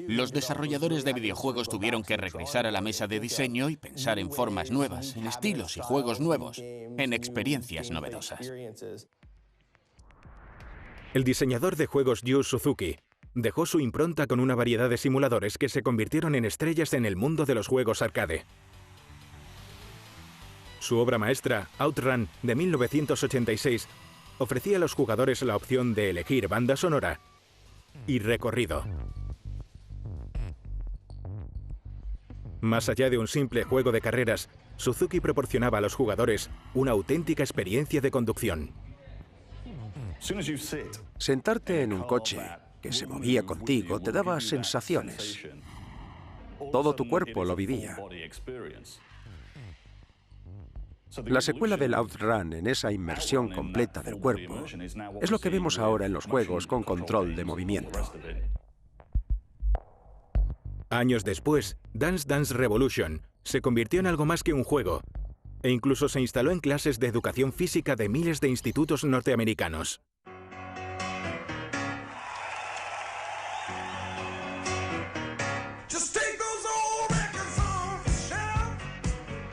Los desarrolladores de videojuegos tuvieron que regresar a la mesa de diseño y pensar en formas nuevas, en estilos y juegos nuevos, en experiencias novedosas. El diseñador de juegos Yu Suzuki dejó su impronta con una variedad de simuladores que se convirtieron en estrellas en el mundo de los juegos arcade. Su obra maestra, OutRun, de 1986, ofrecía a los jugadores la opción de elegir banda sonora y recorrido. Más allá de un simple juego de carreras, Suzuki proporcionaba a los jugadores una auténtica experiencia de conducción. Sentarte en un coche que se movía contigo te daba sensaciones. Todo tu cuerpo lo vivía. La secuela del OutRun en esa inmersión completa del cuerpo es lo que vemos ahora en los juegos con control de movimiento. Años después, Dance Dance Revolution se convirtió en algo más que un juego e incluso se instaló en clases de educación física de miles de institutos norteamericanos.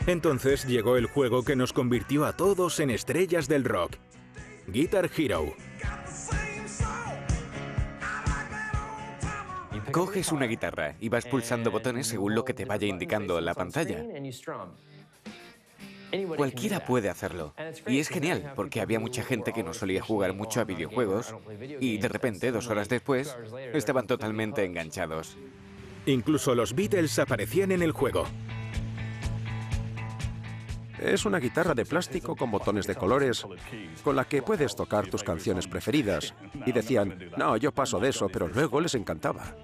Entonces llegó el juego que nos convirtió a todos en estrellas del rock, Guitar Hero. Coges una guitarra y vas pulsando botones según lo que te vaya indicando la pantalla. Cualquiera puede hacerlo. Y es genial, porque había mucha gente que no solía jugar mucho a videojuegos y de repente, 2 horas después, estaban totalmente enganchados. Incluso los Beatles aparecían en el juego. Es una guitarra de plástico con botones de colores, con la que puedes tocar tus canciones preferidas. Y decían, no, yo paso de eso, pero luego les encantaba.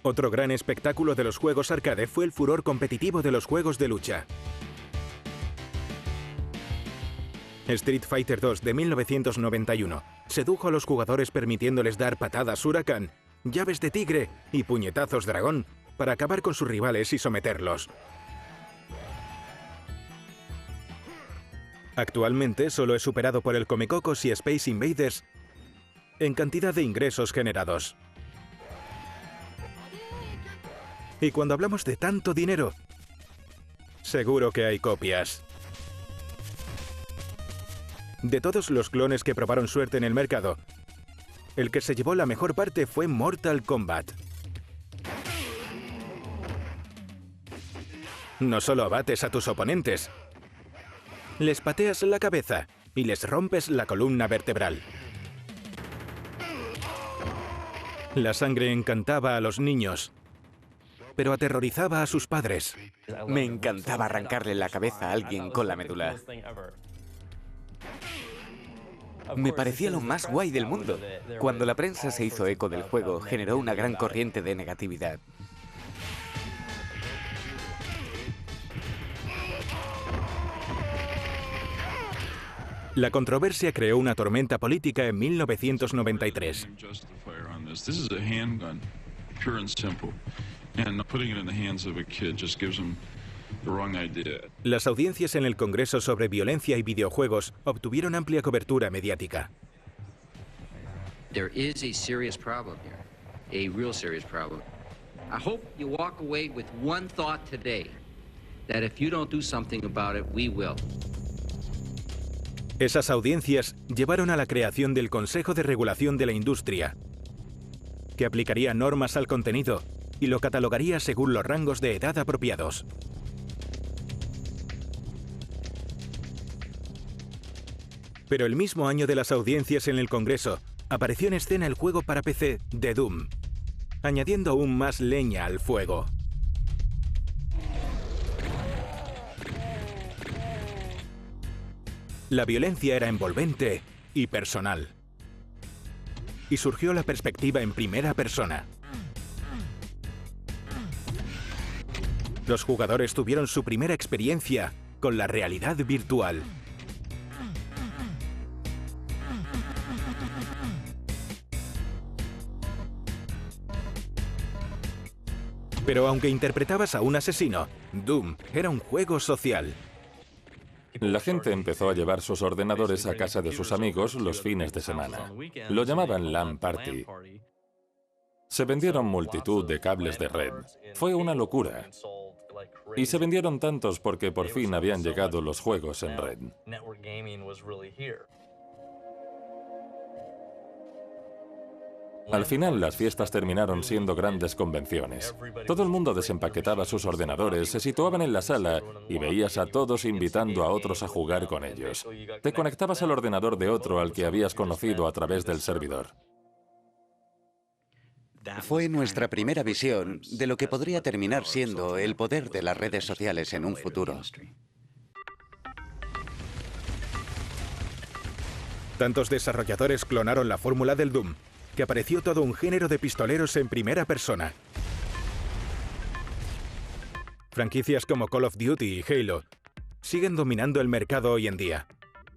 Otro gran espectáculo de los juegos arcade fue el furor competitivo de los juegos de lucha. Street Fighter II de 1991 sedujo a los jugadores permitiéndoles dar patadas huracán, llaves de tigre y puñetazos dragón para acabar con sus rivales y someterlos. Actualmente solo es superado por el Comecocos y Space Invaders en cantidad de ingresos generados. Y cuando hablamos de tanto dinero, seguro que hay copias. De todos los clones que probaron suerte en el mercado, el que se llevó la mejor parte fue Mortal Kombat. No solo abates a tus oponentes, les pateas la cabeza y les rompes la columna vertebral. La sangre encantaba a los niños, pero aterrorizaba a sus padres. Me encantaba arrancarle la cabeza a alguien con la médula. Me parecía lo más guay del mundo. Cuando la prensa se hizo eco del juego, generó una gran corriente de negatividad. La controversia creó una tormenta política en 1993. Las audiencias en el Congreso sobre violencia y videojuegos obtuvieron amplia cobertura mediática. There is a serious problem here, a real serious problem. I hope you walk away with one thought today, that if you don't do something about it, we will. Esas audiencias llevaron a la creación del Consejo de Regulación de la Industria, que aplicaría normas al contenido y lo catalogaría según los rangos de edad apropiados. Pero el mismo año de las audiencias en el Congreso, apareció en escena el juego para PC de Doom, añadiendo aún más leña al fuego. La violencia era envolvente y personal. Y surgió la perspectiva en primera persona. Los jugadores tuvieron su primera experiencia con la realidad virtual. Pero aunque interpretabas a un asesino, Doom era un juego social. La gente empezó a llevar sus ordenadores a casa de sus amigos los fines de semana. Lo llamaban LAN Party. Se vendieron multitud de cables de red. Fue una locura. Y se vendieron tantos porque por fin habían llegado los juegos en red. Al final, las fiestas terminaron siendo grandes convenciones. Todo el mundo desempaquetaba sus ordenadores, se situaban en la sala y veías a todos invitando a otros a jugar con ellos. Te conectabas al ordenador de otro al que habías conocido a través del servidor. Fue nuestra primera visión de lo que podría terminar siendo el poder de las redes sociales en un futuro. Tantos desarrolladores clonaron la fórmula del Doom, que apareció todo un género de pistoleros en primera persona. Franquicias como Call of Duty y Halo siguen dominando el mercado hoy en día,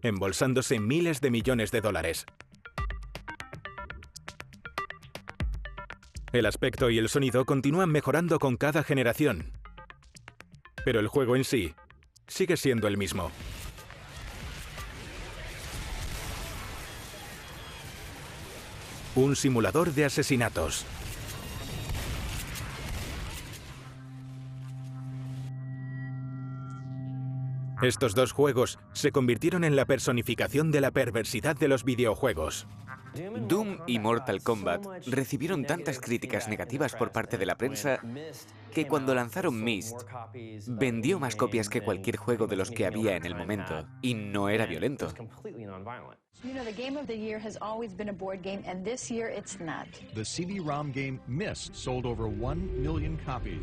embolsándose miles de millones de dólares. El aspecto y el sonido continúan mejorando con cada generación, pero el juego en sí sigue siendo el mismo. Un simulador de asesinatos. Estos dos juegos se convirtieron en la personificación de la perversidad de los videojuegos. Doom y Mortal Kombat recibieron tantas críticas negativas por parte de la prensa que cuando lanzaron Myst, vendió más copias que cualquier juego de los que había en el momento, y no era violento. You know, the game of the year has always been a board game, and this year it's not. The CD-ROM game Myst sold over 1 million copies.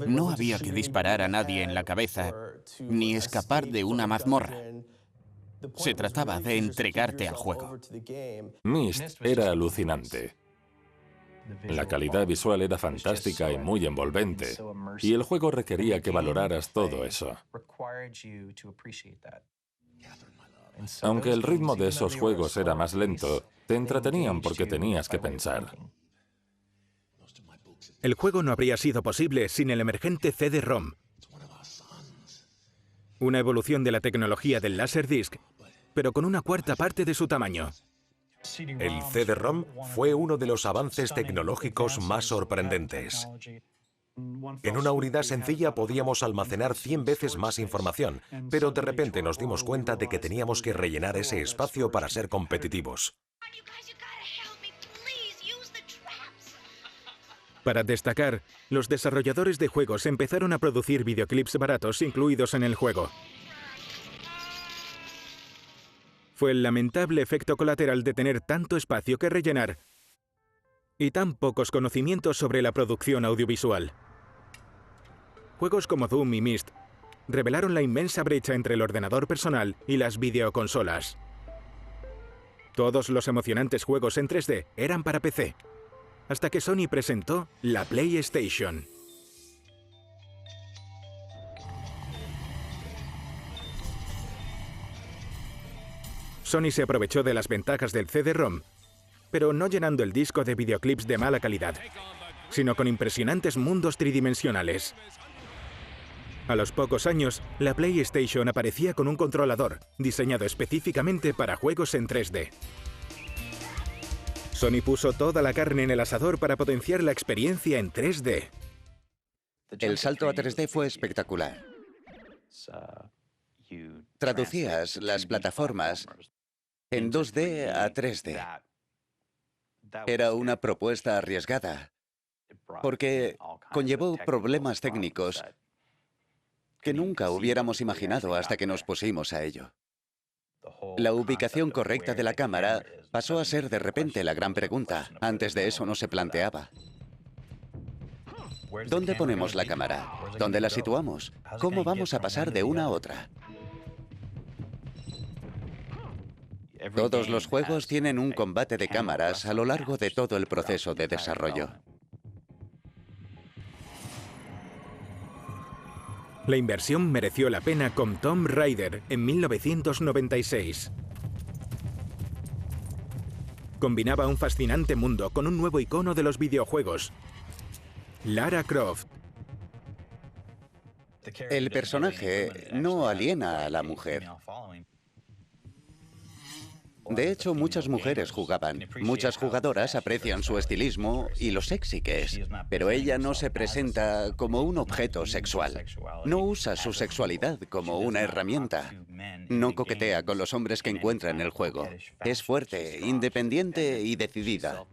No había que disparar a nadie en la cabeza, ni escapar de una mazmorra. Se trataba de entregarte al juego. Myst era alucinante. La calidad visual era fantástica y muy envolvente, y el juego requería que valoraras todo eso. Aunque el ritmo de esos juegos era más lento, te entretenían porque tenías que pensar. El juego no habría sido posible sin el emergente CD-ROM, una evolución de la tecnología del Laserdisc, pero con una cuarta parte de su tamaño. El CD-ROM fue uno de los avances tecnológicos más sorprendentes. En una unidad sencilla podíamos almacenar 100 veces más información, pero de repente nos dimos cuenta de que teníamos que rellenar ese espacio para ser competitivos. Para destacar, los desarrolladores de juegos empezaron a producir videoclips baratos incluidos en el juego. Fue el lamentable efecto colateral de tener tanto espacio que rellenar y tan pocos conocimientos sobre la producción audiovisual. Juegos como Doom y Myst revelaron la inmensa brecha entre el ordenador personal y las videoconsolas. Todos los emocionantes juegos en 3D eran para PC, hasta que Sony presentó la PlayStation. Sony se aprovechó de las ventajas del CD-ROM pero no llenando el disco de videoclips de mala calidad, sino con impresionantes mundos tridimensionales. A los pocos años, la PlayStation aparecía con un controlador, diseñado específicamente para juegos en 3D. Sony puso toda la carne en el asador para potenciar la experiencia en 3D. El salto a 3D fue espectacular. Traducías las plataformas en 2D a 3D. Era una propuesta arriesgada, porque conllevó problemas técnicos que nunca hubiéramos imaginado hasta que nos pusimos a ello. La ubicación correcta de la cámara pasó a ser de repente la gran pregunta. Antes de eso no se planteaba. ¿Dónde ponemos la cámara? ¿Dónde la situamos? ¿Cómo vamos a pasar de una a otra? Todos los juegos tienen un combate de cámaras a lo largo de todo el proceso de desarrollo. La inversión mereció la pena con Tomb Raider en 1996. Combinaba un fascinante mundo con un nuevo icono de los videojuegos, Lara Croft. El personaje no aliena a la mujer. De hecho, muchas mujeres jugaban. Muchas jugadoras aprecian su estilismo y lo sexy que es. Pero ella no se presenta como un objeto sexual. No usa su sexualidad como una herramienta. No coquetea con los hombres que encuentra en el juego. Es fuerte, independiente y decidida.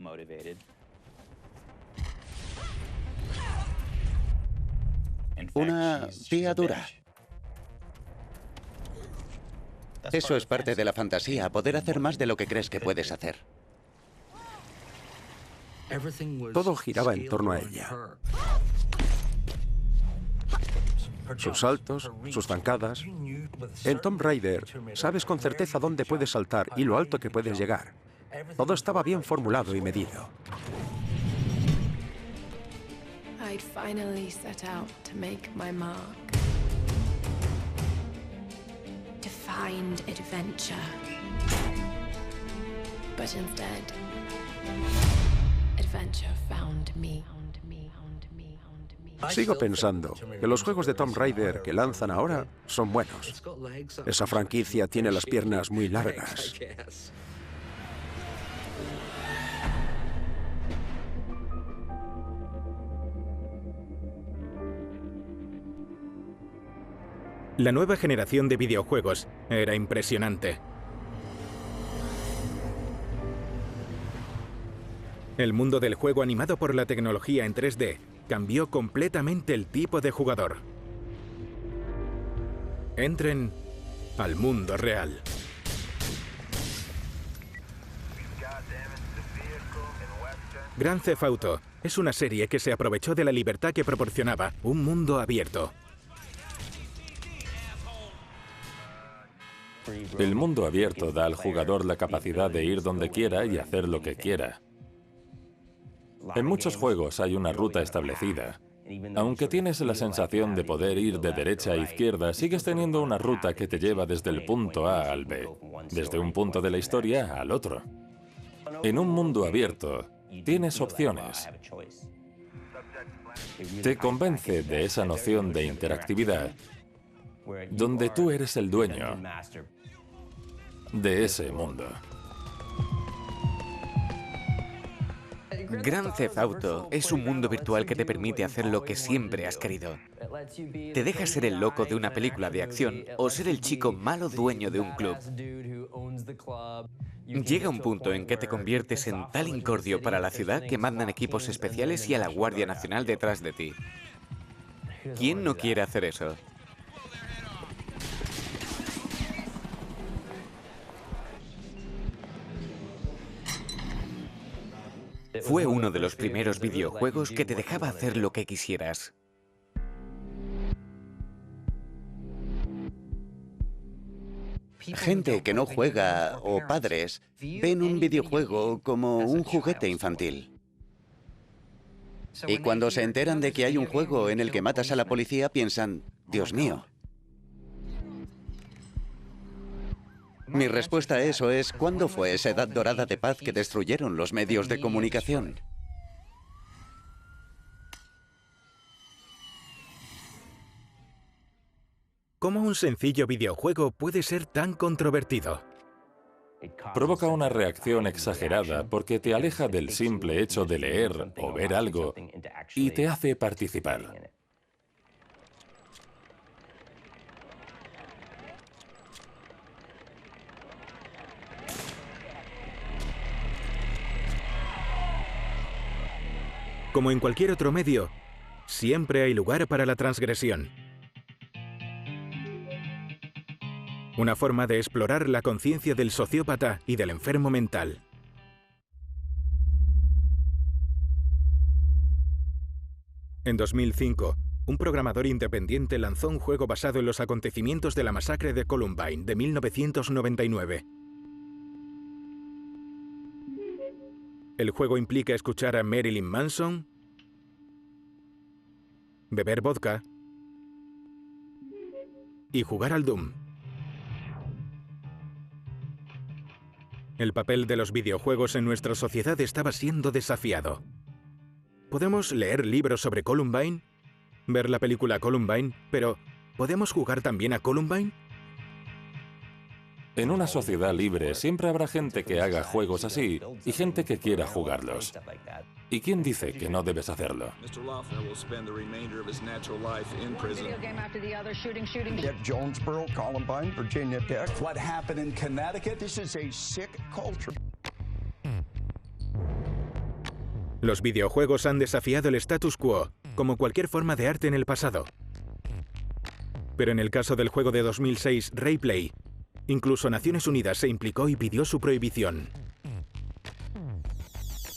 Una tía dura. Eso es parte de la fantasía, poder hacer más de lo que crees que puedes hacer. Todo giraba en torno a ella. Sus saltos, sus zancadas. En Tomb Raider, sabes con certeza dónde puedes saltar y lo alto que puedes llegar. Todo estaba bien formulado y medido. I'd finally set out to make my mark. To find adventure. But instead, adventure found me. Sigo pensando que los juegos de Tomb Raider que lanzan ahora son buenos. Esa franquicia tiene las piernas muy largas. La nueva generación de videojuegos era impresionante. El mundo del juego animado por la tecnología en 3D cambió completamente el tipo de jugador. Entren al mundo real. Grand Theft Auto es una serie que se aprovechó de la libertad que proporcionaba un mundo abierto. El mundo abierto da al jugador la capacidad de ir donde quiera y hacer lo que quiera. En muchos juegos hay una ruta establecida. Aunque tienes la sensación de poder ir de derecha a izquierda, sigues teniendo una ruta que te lleva desde el punto A al B, desde un punto de la historia al otro. En un mundo abierto, tienes opciones. Te convence de esa noción de interactividad, donde tú eres el dueño de ese mundo. Grand Theft Auto es un mundo virtual que te permite hacer lo que siempre has querido. Te deja ser el loco de una película de acción o ser el chico malo dueño de un club. Llega un punto en que te conviertes en tal incordio para la ciudad que mandan equipos especiales y a la Guardia Nacional detrás de ti. ¿Quién no quiere hacer eso? Fue uno de los primeros videojuegos que te dejaba hacer lo que quisieras. Gente que no juega o padres ven un videojuego como un juguete infantil. Y cuando se enteran de que hay un juego en el que matas a la policía, piensan, Dios mío. Mi respuesta a eso es, ¿cuándo fue esa edad dorada de paz que destruyeron los medios de comunicación? ¿Cómo un sencillo videojuego puede ser tan controvertido? Provoca una reacción exagerada porque te aleja del simple hecho de leer o ver algo y te hace participar. Como en cualquier otro medio, siempre hay lugar para la transgresión. Una forma de explorar la conciencia del sociópata y del enfermo mental. En 2005, un programador independiente lanzó un juego basado en los acontecimientos de la masacre de Columbine de 1999. El juego implica escuchar a Marilyn Manson, beber vodka y jugar al Doom. El papel de los videojuegos en nuestra sociedad estaba siendo desafiado. Podemos leer libros sobre Columbine, ver la película Columbine, pero ¿podemos jugar también a Columbine? En una sociedad libre siempre habrá gente que haga juegos así y gente que quiera jugarlos. ¿Y quién dice que no debes hacerlo? Jonesboro, Columbine, Virginia Tech. What happened in Connecticut? This is a sick culture. Los videojuegos han desafiado el status quo, como cualquier forma de arte en el pasado. Pero en el caso del juego de 2006, Replay, incluso Naciones Unidas se implicó y pidió su prohibición.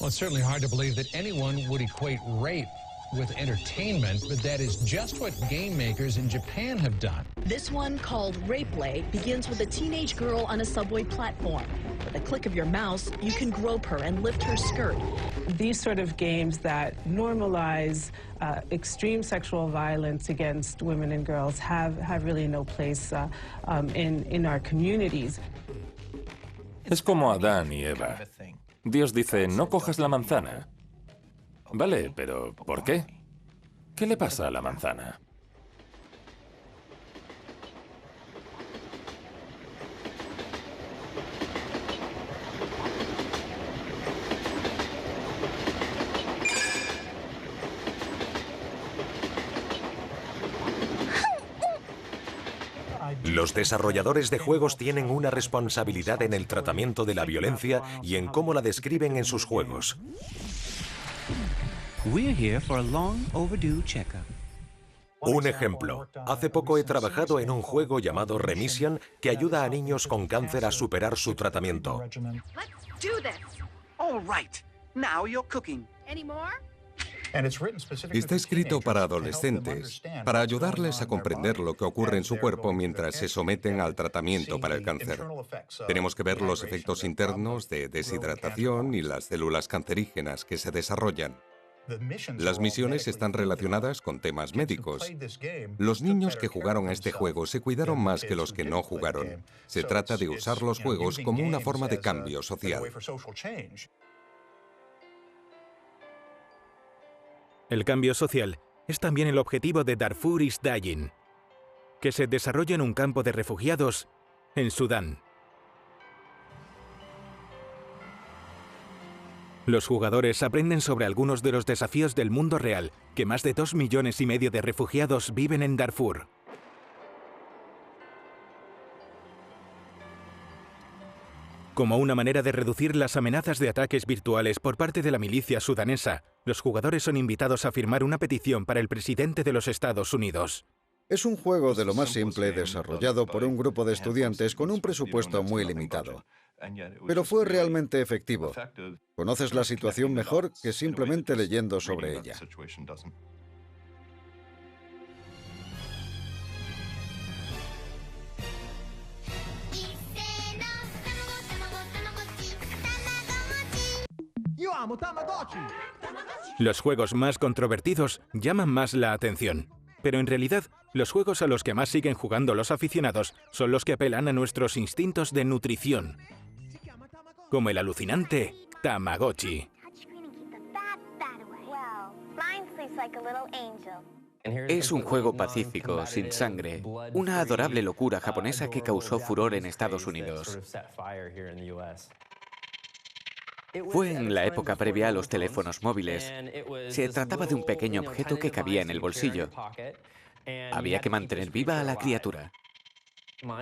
Well, it's certainly hard to believe that anyone would equate rape with entertainment, but that is just what game makers in Japan have done. This one, called Replay, begins with a teenage girl on a subway platform. With a click of your mouse, you can grope her and lift her skirt. These sort of games that normalize extreme sexual violence against women and girls have really no place in our communities. Es como Adán y Eva. Dios dice, no cojas la manzana. Vale, pero ¿por qué? ¿Qué le pasa a la manzana? Los desarrolladores de juegos tienen una responsabilidad en el tratamiento de la violencia y en cómo la describen en sus juegos. Un ejemplo. Hace poco he trabajado en un juego llamado Remission que ayuda a niños con cáncer a superar su tratamiento. Está escrito para adolescentes, para ayudarles a comprender lo que ocurre en su cuerpo mientras se someten al tratamiento para el cáncer. Tenemos que ver los efectos internos de deshidratación y las células cancerígenas que se desarrollan. Las misiones están relacionadas con temas médicos. Los niños que jugaron a este juego se cuidaron más que los que no jugaron. Se trata de usar los juegos como una forma de cambio social. El cambio social es también el objetivo de Darfur is Dying, que se desarrolla en un campo de refugiados en Sudán. Los jugadores aprenden sobre algunos de los desafíos del mundo real, que más de 2,5 millones de refugiados viven en Darfur. Como una manera de reducir las amenazas de ataques virtuales por parte de la milicia sudanesa, los jugadores son invitados a firmar una petición para el presidente de los Estados Unidos. Es un juego de lo más simple desarrollado por un grupo de estudiantes con un presupuesto muy limitado. Pero fue realmente efectivo. Conoces la situación mejor que simplemente leyendo sobre ella. Los juegos más controvertidos llaman más la atención. Pero en realidad, los juegos a los que más siguen jugando los aficionados son los que apelan a nuestros instintos de nutrición, como el alucinante Tamagotchi. Es un juego pacífico, sin sangre, una adorable locura japonesa que causó furor en Estados Unidos. Fue en la época previa a los teléfonos móviles. Se trataba de un pequeño objeto que cabía en el bolsillo. Había que mantener viva a la criatura.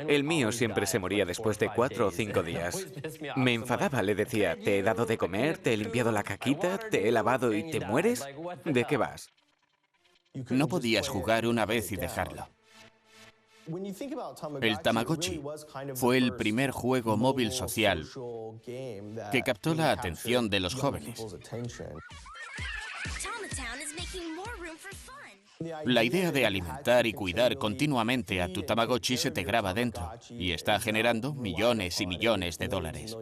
El mío siempre se moría después de 4 o 5 días. Me enfadaba, le decía, ¿te he dado de comer? ¿Te he limpiado la caquita? ¿Te he lavado y te mueres? ¿De qué vas? No podías jugar una vez y dejarlo. El Tamagotchi fue el primer juego móvil social que captó la atención de los jóvenes. La idea de alimentar y cuidar continuamente a tu Tamagotchi se te graba dentro y está generando millones y millones de dólares.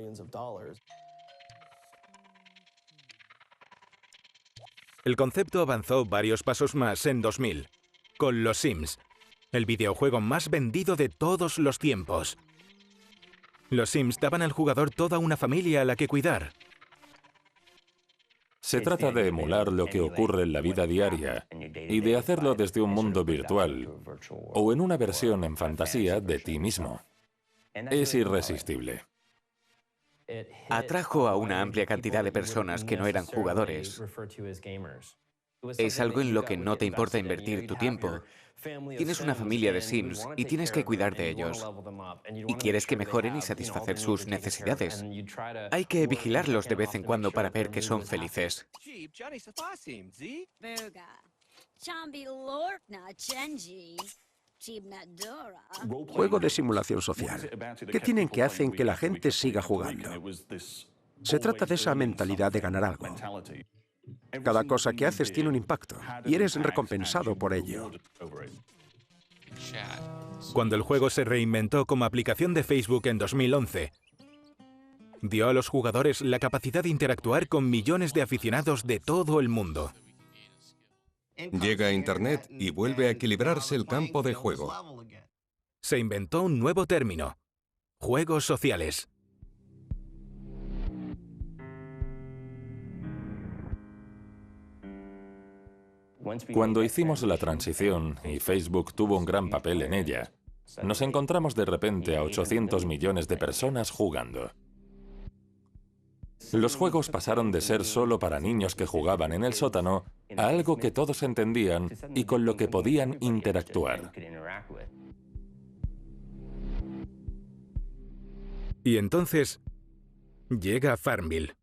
El concepto avanzó varios pasos más en 2000, con Los Sims, el videojuego más vendido de todos los tiempos. Los Sims daban al jugador toda una familia a la que cuidar. Se trata de emular lo que ocurre en la vida diaria y de hacerlo desde un mundo virtual o en una versión en fantasía de ti mismo. Es irresistible. Atrajo a una amplia cantidad de personas que no eran jugadores. Es algo en lo que no te importa invertir tu tiempo. Tienes una familia de Sims y tienes que cuidar de ellos. Y quieres que mejoren y satisfacer sus necesidades. Hay que vigilarlos de vez en cuando para ver que son felices. Juego de simulación social. ¿Qué tienen que hacen que la gente siga jugando? Se trata de esa mentalidad de ganar algo. Cada cosa que haces tiene un impacto y eres recompensado por ello. Cuando el juego se reinventó como aplicación de Facebook en 2011, dio a los jugadores la capacidad de interactuar con millones de aficionados de todo el mundo. Llega a Internet y vuelve a equilibrarse el campo de juego. Se inventó un nuevo término: juegos sociales. Cuando hicimos la transición y Facebook tuvo un gran papel en ella, nos encontramos de repente a 800 millones de personas jugando. Los juegos pasaron de ser solo para niños que jugaban en el sótano a algo que todos entendían y con lo que podían interactuar. Y entonces llega Farmville,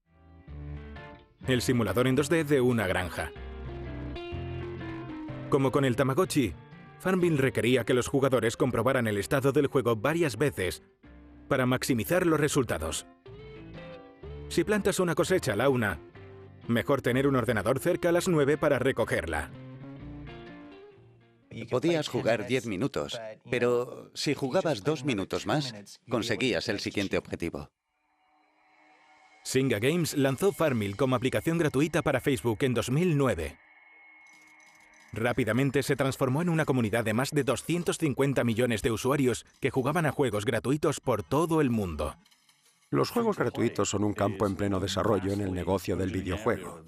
el simulador en 2D de una granja. Como con el Tamagotchi, Farmville requería que los jugadores comprobaran el estado del juego varias veces para maximizar los resultados. Si plantas una cosecha a la 1, mejor tener un ordenador cerca a las 9 para recogerla. Podías jugar 10 minutos, pero si jugabas 2 minutos más, conseguías el siguiente objetivo. Zynga Games lanzó Farmville como aplicación gratuita para Facebook en 2009. Rápidamente se transformó en una comunidad de más de 250 millones de usuarios que jugaban a juegos gratuitos por todo el mundo. Los juegos gratuitos son un campo en pleno desarrollo en el negocio del videojuego.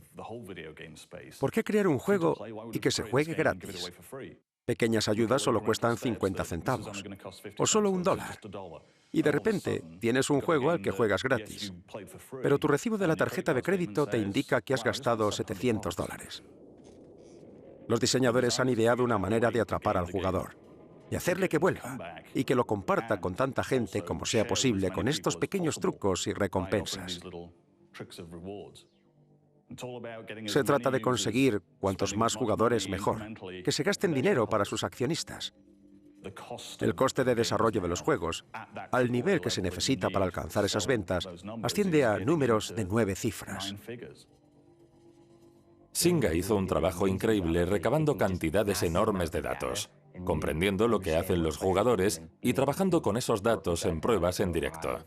¿Por qué crear un juego y que se juegue gratis? Pequeñas ayudas solo cuestan 50 centavos, o solo $1. Y de repente tienes un juego al que juegas gratis, pero tu recibo de la tarjeta de crédito te indica que has gastado $700. Los diseñadores han ideado una manera de atrapar al jugador y hacerle que vuelva y que lo comparta con tanta gente como sea posible con estos pequeños trucos y recompensas. Se trata de conseguir cuantos más jugadores mejor, que se gasten dinero para sus accionistas. El coste de desarrollo de los juegos, al nivel que se necesita para alcanzar esas ventas, asciende a números de 9 cifras. Zynga hizo un trabajo increíble recabando cantidades enormes de datos, comprendiendo lo que hacen los jugadores y trabajando con esos datos en pruebas en directo.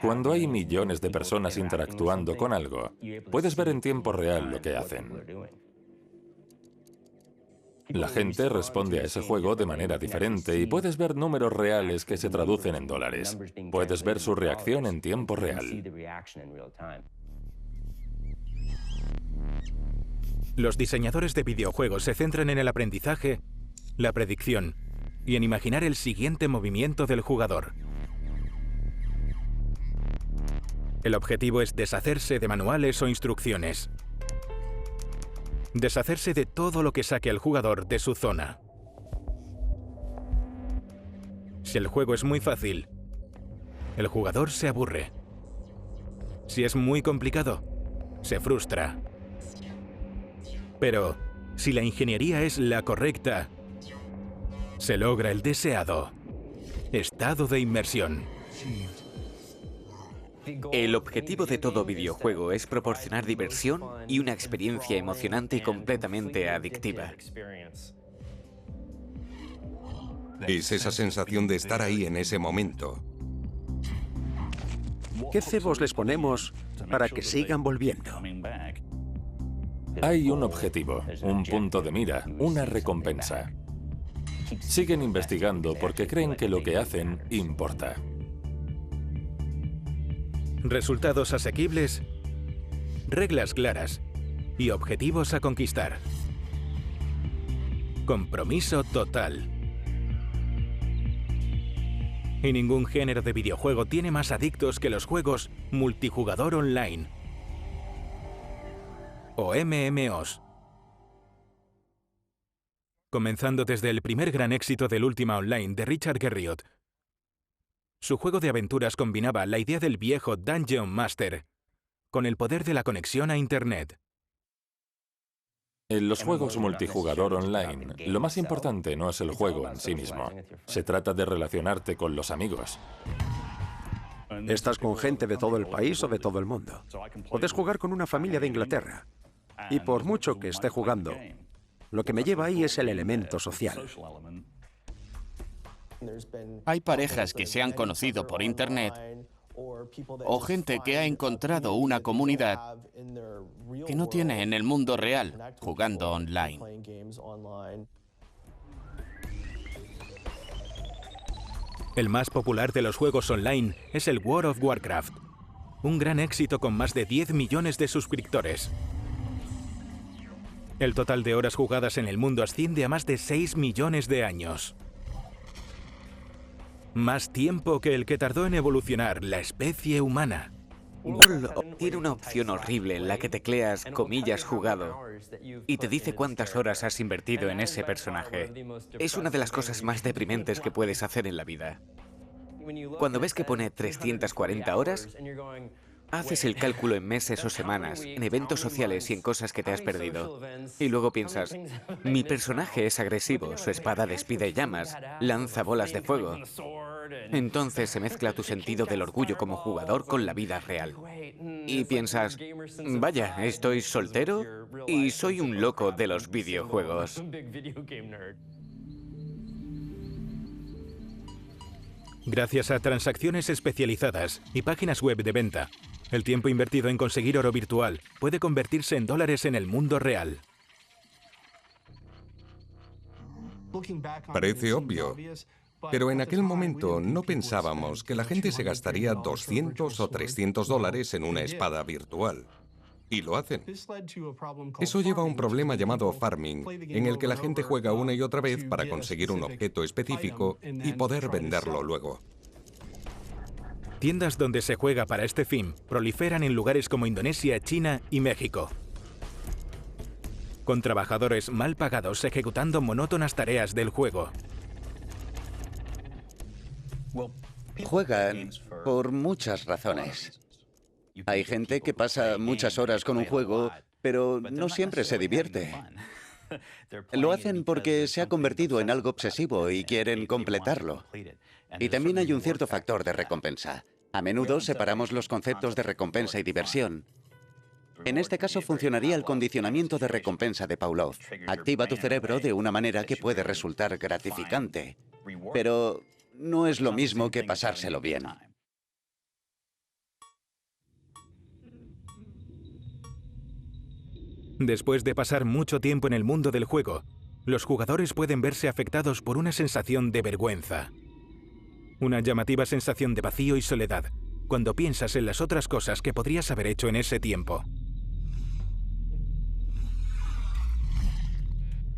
Cuando hay millones de personas interactuando con algo, puedes ver en tiempo real lo que hacen. La gente responde a ese juego de manera diferente y puedes ver números reales que se traducen en dólares. Puedes ver su reacción en tiempo real. Los diseñadores de videojuegos se centran en el aprendizaje, la predicción y en imaginar el siguiente movimiento del jugador. El objetivo es deshacerse de manuales o instrucciones. Deshacerse de todo lo que saque al jugador de su zona. Si el juego es muy fácil, el jugador se aburre. Si es muy complicado, se frustra. Pero si la ingeniería es la correcta, se logra el deseado estado de inmersión. El objetivo de todo videojuego es proporcionar diversión y una experiencia emocionante y completamente adictiva. Es esa sensación de estar ahí en ese momento. ¿Qué cebos les ponemos para que sigan volviendo? Hay un objetivo, un punto de mira, una recompensa. Siguen investigando porque creen que lo que hacen importa. Resultados asequibles, reglas claras y objetivos a conquistar. Compromiso total. Y ningún género de videojuego tiene más adictos que los juegos multijugador online o MMOs. Comenzando desde el primer gran éxito del Ultima Online de Richard Garriott. Su juego de aventuras combinaba la idea del viejo Dungeon Master con el poder de la conexión a Internet. En los juegos multijugador online, lo más importante no es el juego en sí mismo. Se trata de relacionarte con los amigos. Estás con gente de todo el país o de todo el mundo. Puedes jugar con una familia de Inglaterra. Y por mucho que esté jugando, lo que me lleva ahí es el elemento social. Hay parejas que se han conocido por Internet o gente que ha encontrado una comunidad que no tiene en el mundo real jugando online. El más popular de los juegos online es el World of Warcraft, un gran éxito con más de 10 millones de suscriptores. El total de horas jugadas en el mundo asciende a más de 6 millones de años. Más tiempo que el que tardó en evolucionar la especie humana. Google tiene una opción horrible en la que tecleas comillas jugado y te dice cuántas horas has invertido en ese personaje. Es una de las cosas más deprimentes que puedes hacer en la vida. Cuando ves que pone 340 horas, haces el cálculo en meses o semanas, en eventos sociales y en cosas que te has perdido. Y luego piensas, mi personaje es agresivo, su espada despide llamas, lanza bolas de fuego. Entonces se mezcla tu sentido del orgullo como jugador con la vida real. Y piensas, vaya, estoy soltero y soy un loco de los videojuegos. Gracias a transacciones especializadas y páginas web de venta, el tiempo invertido en conseguir oro virtual puede convertirse en dólares en el mundo real. Parece obvio, pero en aquel momento no pensábamos que la gente se gastaría 200 o 300 dólares en una espada virtual. Y lo hacen. Eso lleva a un problema llamado farming, en el que la gente juega una y otra vez para conseguir un objeto específico y poder venderlo luego. Tiendas donde se juega para este fin proliferan en lugares como Indonesia, China y México, con trabajadores mal pagados ejecutando monótonas tareas del juego. Juegan por muchas razones. Hay gente que pasa muchas horas con un juego, pero no siempre se divierte. Lo hacen porque se ha convertido en algo obsesivo y quieren completarlo. Y también hay un cierto factor de recompensa. A menudo separamos los conceptos de recompensa y diversión. En este caso funcionaría el condicionamiento de recompensa de Pavlov. Activa tu cerebro de una manera que puede resultar gratificante, pero no es lo mismo que pasárselo bien. Después de pasar mucho tiempo en el mundo del juego, los jugadores pueden verse afectados por una sensación de vergüenza. Una llamativa sensación de vacío y soledad, cuando piensas en las otras cosas que podrías haber hecho en ese tiempo.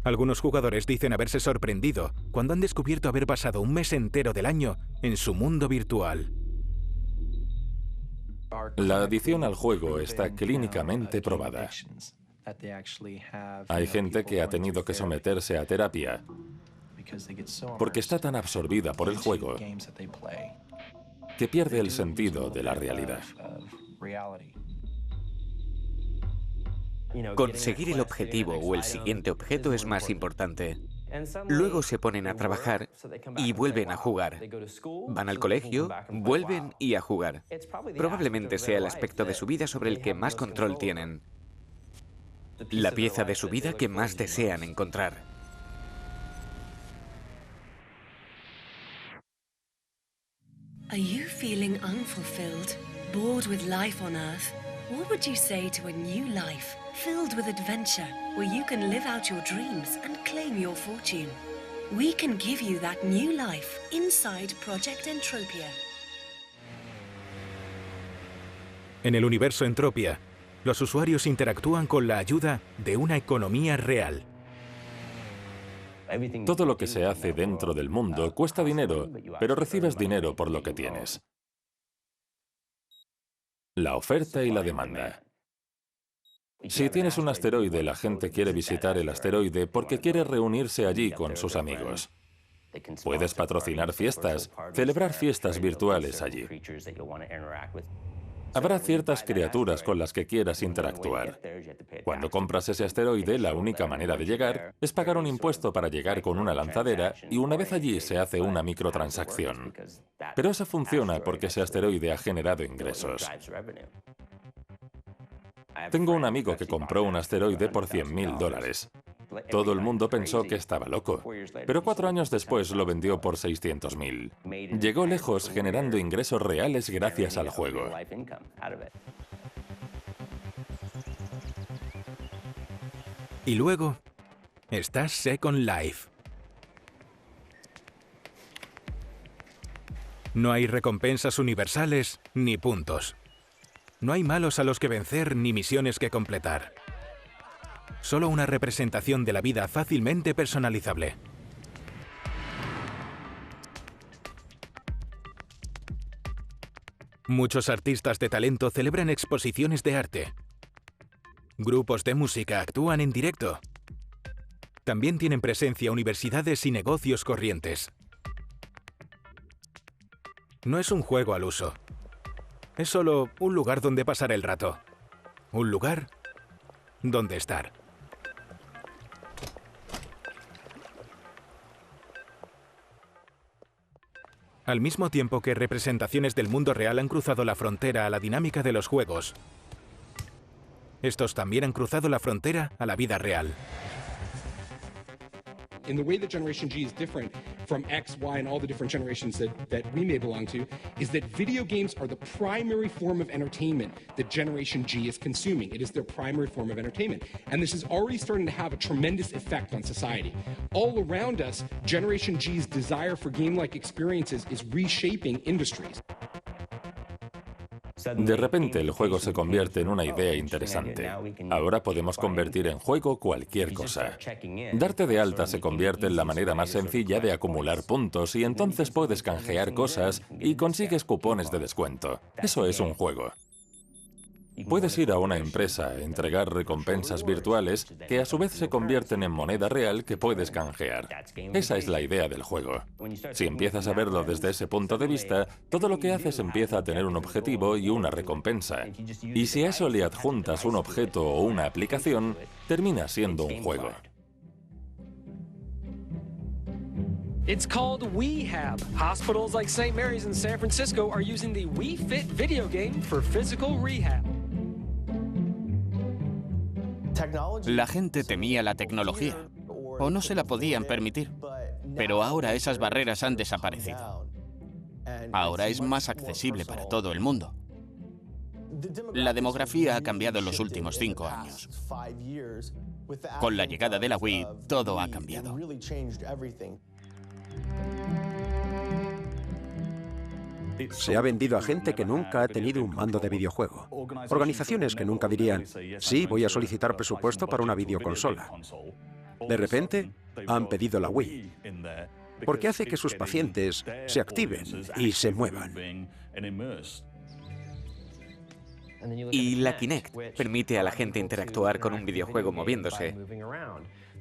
Algunos jugadores dicen haberse sorprendido cuando han descubierto haber pasado un mes entero del año en su mundo virtual. La adicción al juego está clínicamente probada. Hay gente que ha tenido que someterse a terapia porque está tan absorbida por el juego que pierde el sentido de la realidad. Conseguir el objetivo o el siguiente objeto es más importante. Luego se ponen a trabajar y vuelven a jugar. Van al colegio, vuelven y a jugar. Probablemente sea el aspecto de su vida sobre el que más control tienen. La pieza de su vida que más desean encontrar. Are you feeling unfulfilled, bored with life on Earth? What would you say to a new life filled with adventure, where you can live out your dreams and claim your fortune? We can give you that new life inside Project Entropia. En el universo Entropia, los usuarios interactúan con la ayuda de una economía real. Todo lo que se hace dentro del mundo cuesta dinero, pero recibes dinero por lo que tienes. La oferta y la demanda. Si tienes un asteroide, la gente quiere visitar el asteroide porque quiere reunirse allí con sus amigos. Puedes patrocinar fiestas, celebrar fiestas virtuales allí. Habrá ciertas criaturas con las que quieras interactuar. Cuando compras ese asteroide, la única manera de llegar es pagar un impuesto para llegar con una lanzadera y una vez allí se hace una microtransacción. Pero eso funciona porque ese asteroide ha generado ingresos. Tengo un amigo que compró un asteroide por $100.000. Todo el mundo pensó que estaba loco, pero 4 años después lo vendió por $600.000. Llegó lejos generando ingresos reales gracias al juego. Y luego está Second Life. No hay recompensas universales ni puntos. No hay malos a los que vencer ni misiones que completar. Solo una representación de la vida fácilmente personalizable. Muchos artistas de talento celebran exposiciones de arte. Grupos de música actúan en directo. También tienen presencia universidades y negocios corrientes. No es un juego al uso. Es solo un lugar donde pasar el rato. Un lugar donde estar. Al mismo tiempo que representaciones del mundo real han cruzado la frontera a la dinámica de los juegos, estos también han cruzado la frontera a la vida real. In the way that Generation G is different from X, Y, and all the different generations that we may belong to, is that video games are the primary form of entertainment that Generation G is consuming. It is their primary form of entertainment. And this is already starting to have a tremendous effect on society. All around us, Generation G's desire for game-like experiences is reshaping industries. De repente el juego se convierte en una idea interesante. Ahora podemos convertir en juego cualquier cosa. Darte de alta se convierte en la manera más sencilla de acumular puntos y entonces puedes canjear cosas y consigues cupones de descuento. Eso es un juego. Puedes ir a una empresa, entregar recompensas virtuales que a su vez se convierten en moneda real que puedes canjear. Esa es la idea del juego. Si empiezas a verlo desde ese punto de vista, todo lo que haces empieza a tener un objetivo y una recompensa. Y si a eso le adjuntas un objeto o una aplicación, termina siendo un juego. It's called WeHab. Hospitals like St. Mary's in San Francisco are using the WeFit video game for physical rehab. La gente temía la tecnología, o no se la podían permitir, pero ahora esas barreras han desaparecido. Ahora es más accesible para todo el mundo. La demografía ha cambiado en los últimos 5 años. Con la llegada de la Wii, todo ha cambiado. Se ha vendido a gente que nunca ha tenido un mando de videojuego. Organizaciones que nunca dirían, sí, voy a solicitar presupuesto para una videoconsola. De repente, han pedido la Wii, porque hace que sus pacientes se activen y se muevan. Y la Kinect permite a la gente interactuar con un videojuego moviéndose.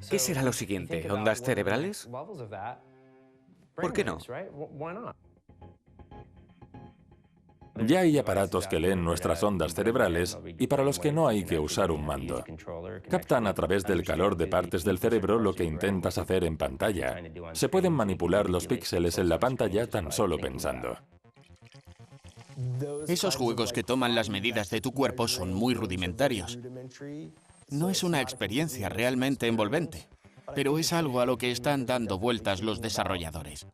¿Qué será lo siguiente? ¿Ondas cerebrales? ¿Por qué no? Ya hay aparatos que leen nuestras ondas cerebrales y para los que no hay que usar un mando. Captan a través del calor de partes del cerebro lo que intentas hacer en pantalla. Se pueden manipular los píxeles en la pantalla tan solo pensando. Esos juegos que toman las medidas de tu cuerpo son muy rudimentarios. No es una experiencia realmente envolvente, pero es algo a lo que están dando vueltas los desarrolladores.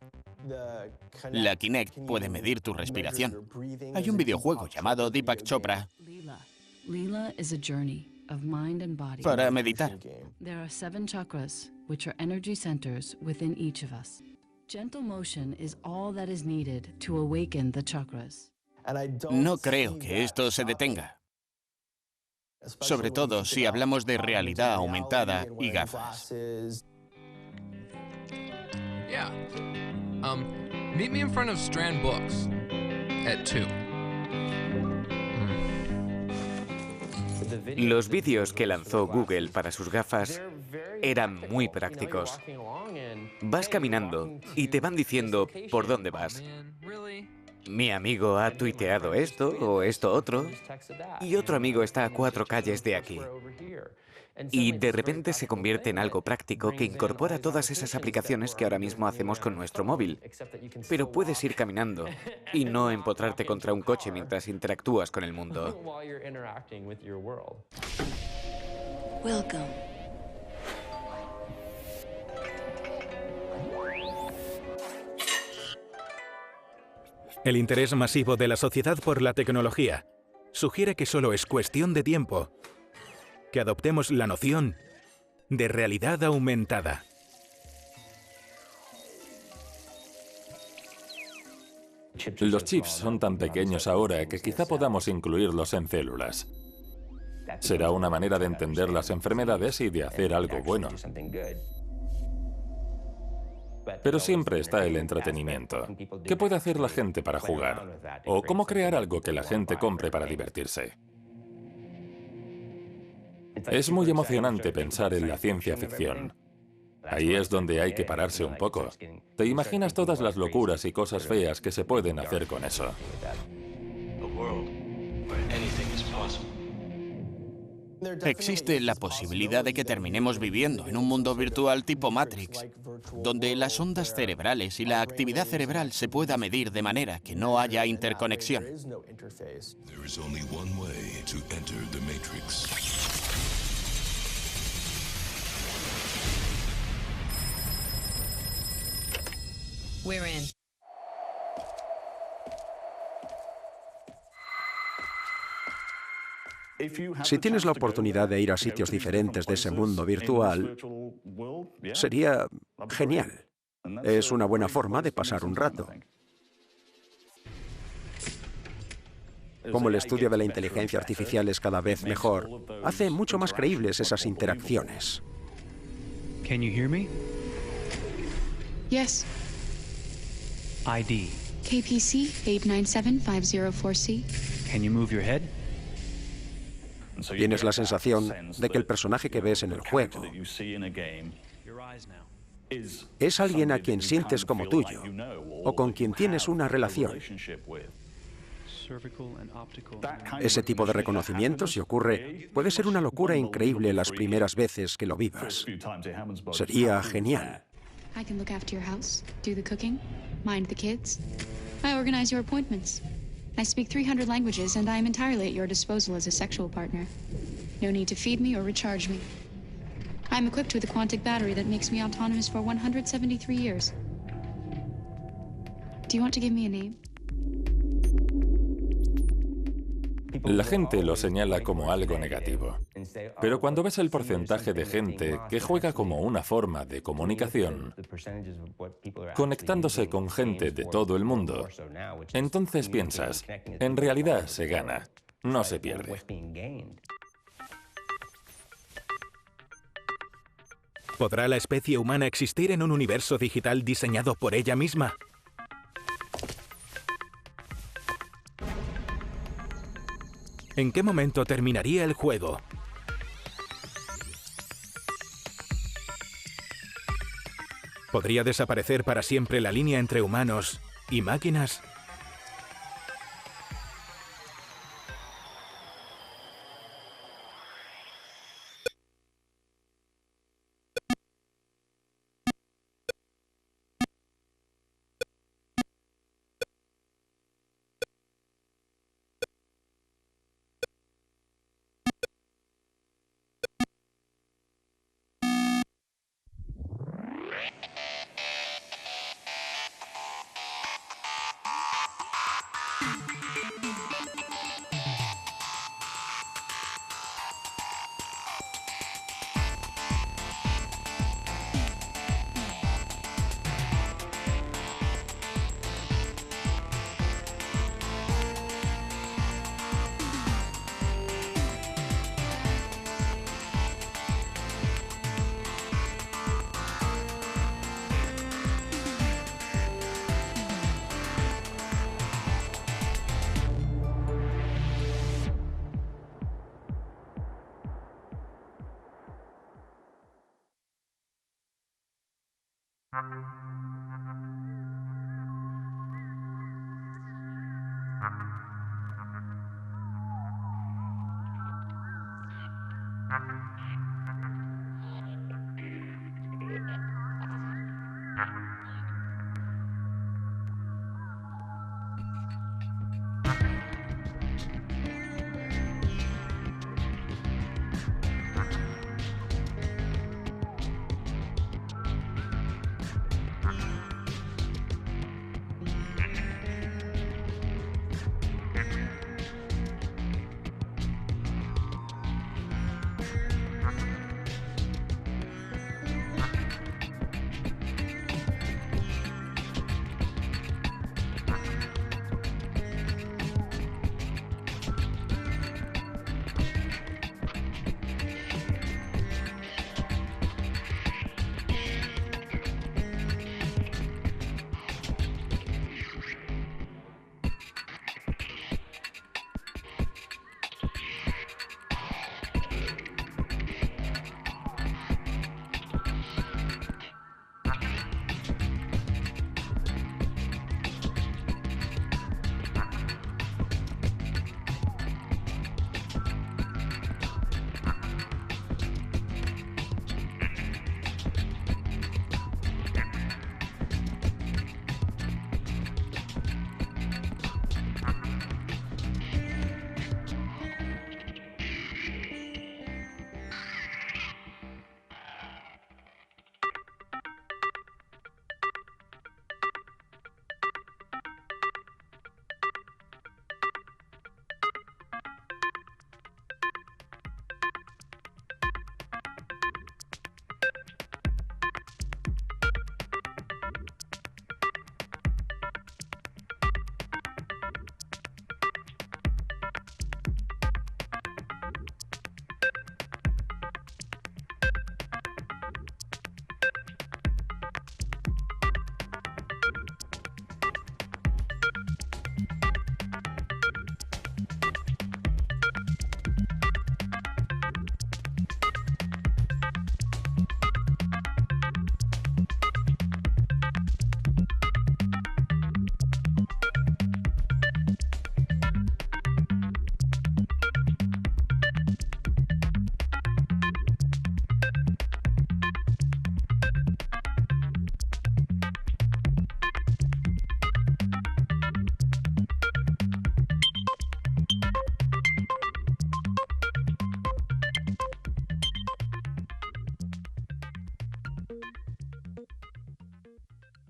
La Kinect puede medir tu respiración. Hay un videojuego llamado Deepak Chopra para meditar. There are 7 chakras, which are energy centers within each of us. Gentle motion is all that is needed to awaken the chakras. No creo que esto se detenga. Sobre todo si hablamos de realidad aumentada y gafas. Yeah. Meet me in front of Strand Books at 2. Los vídeos que lanzó Google para sus gafas eran muy prácticos. Vas caminando y te van diciendo por dónde vas. Mi amigo ha tuiteado esto o esto otro, y otro amigo está a 4 calles de aquí. Y de repente se convierte en algo práctico que incorpora todas esas aplicaciones que ahora mismo hacemos con nuestro móvil. Pero puedes ir caminando y no empotrarte contra un coche mientras interactúas con el mundo. Welcome. El interés masivo de la sociedad por la tecnología sugiere que solo es cuestión de tiempo que adoptemos la noción de realidad aumentada. Los chips son tan pequeños ahora que quizá podamos incluirlos en células. Será una manera de entender las enfermedades y de hacer algo bueno. Pero siempre está el entretenimiento. ¿Qué puede hacer la gente para jugar? ¿O cómo crear algo que la gente compre para divertirse? Es muy emocionante pensar en la ciencia ficción. Ahí es donde hay que pararse un poco. ¿Te imaginas todas las locuras y cosas feas que se pueden hacer con eso? Existe la posibilidad de que terminemos viviendo en un mundo virtual tipo Matrix, donde las ondas cerebrales y la actividad cerebral se pueda medir de manera que no haya interconexión. We're in. Si tienes la oportunidad de ir a sitios diferentes de ese mundo virtual, sería genial. Es una buena forma de pasar un rato. Como el estudio de la inteligencia artificial es cada vez mejor, hace mucho más creíbles esas interacciones. Can you hear me? Yes. ID. KPC 897504C. Can you move your head? Tienes la sensación de que el personaje que ves en el juego es alguien a quien sientes como tuyo o con quien tienes una relación. Ese tipo de reconocimiento, si ocurre, puede ser una locura increíble las primeras veces que lo vivas. Sería genial. I can look after your house, do the cooking, mind the kids. I organize your appointments. I speak 300 languages, and I am entirely at your disposal as a sexual partner. No need to feed me or recharge me. I'm equipped with a quantic battery that makes me autonomous for 173 years. Do you want to give me a name? La gente lo señala como algo negativo. Pero cuando ves el porcentaje de gente que juega como una forma de comunicación, conectándose con gente de todo el mundo, entonces piensas, en realidad se gana, no se pierde. ¿Podrá la especie humana existir en un universo digital diseñado por ella misma? ¿En qué momento terminaría el juego? ¿Podría desaparecer para siempre la línea entre humanos y máquinas?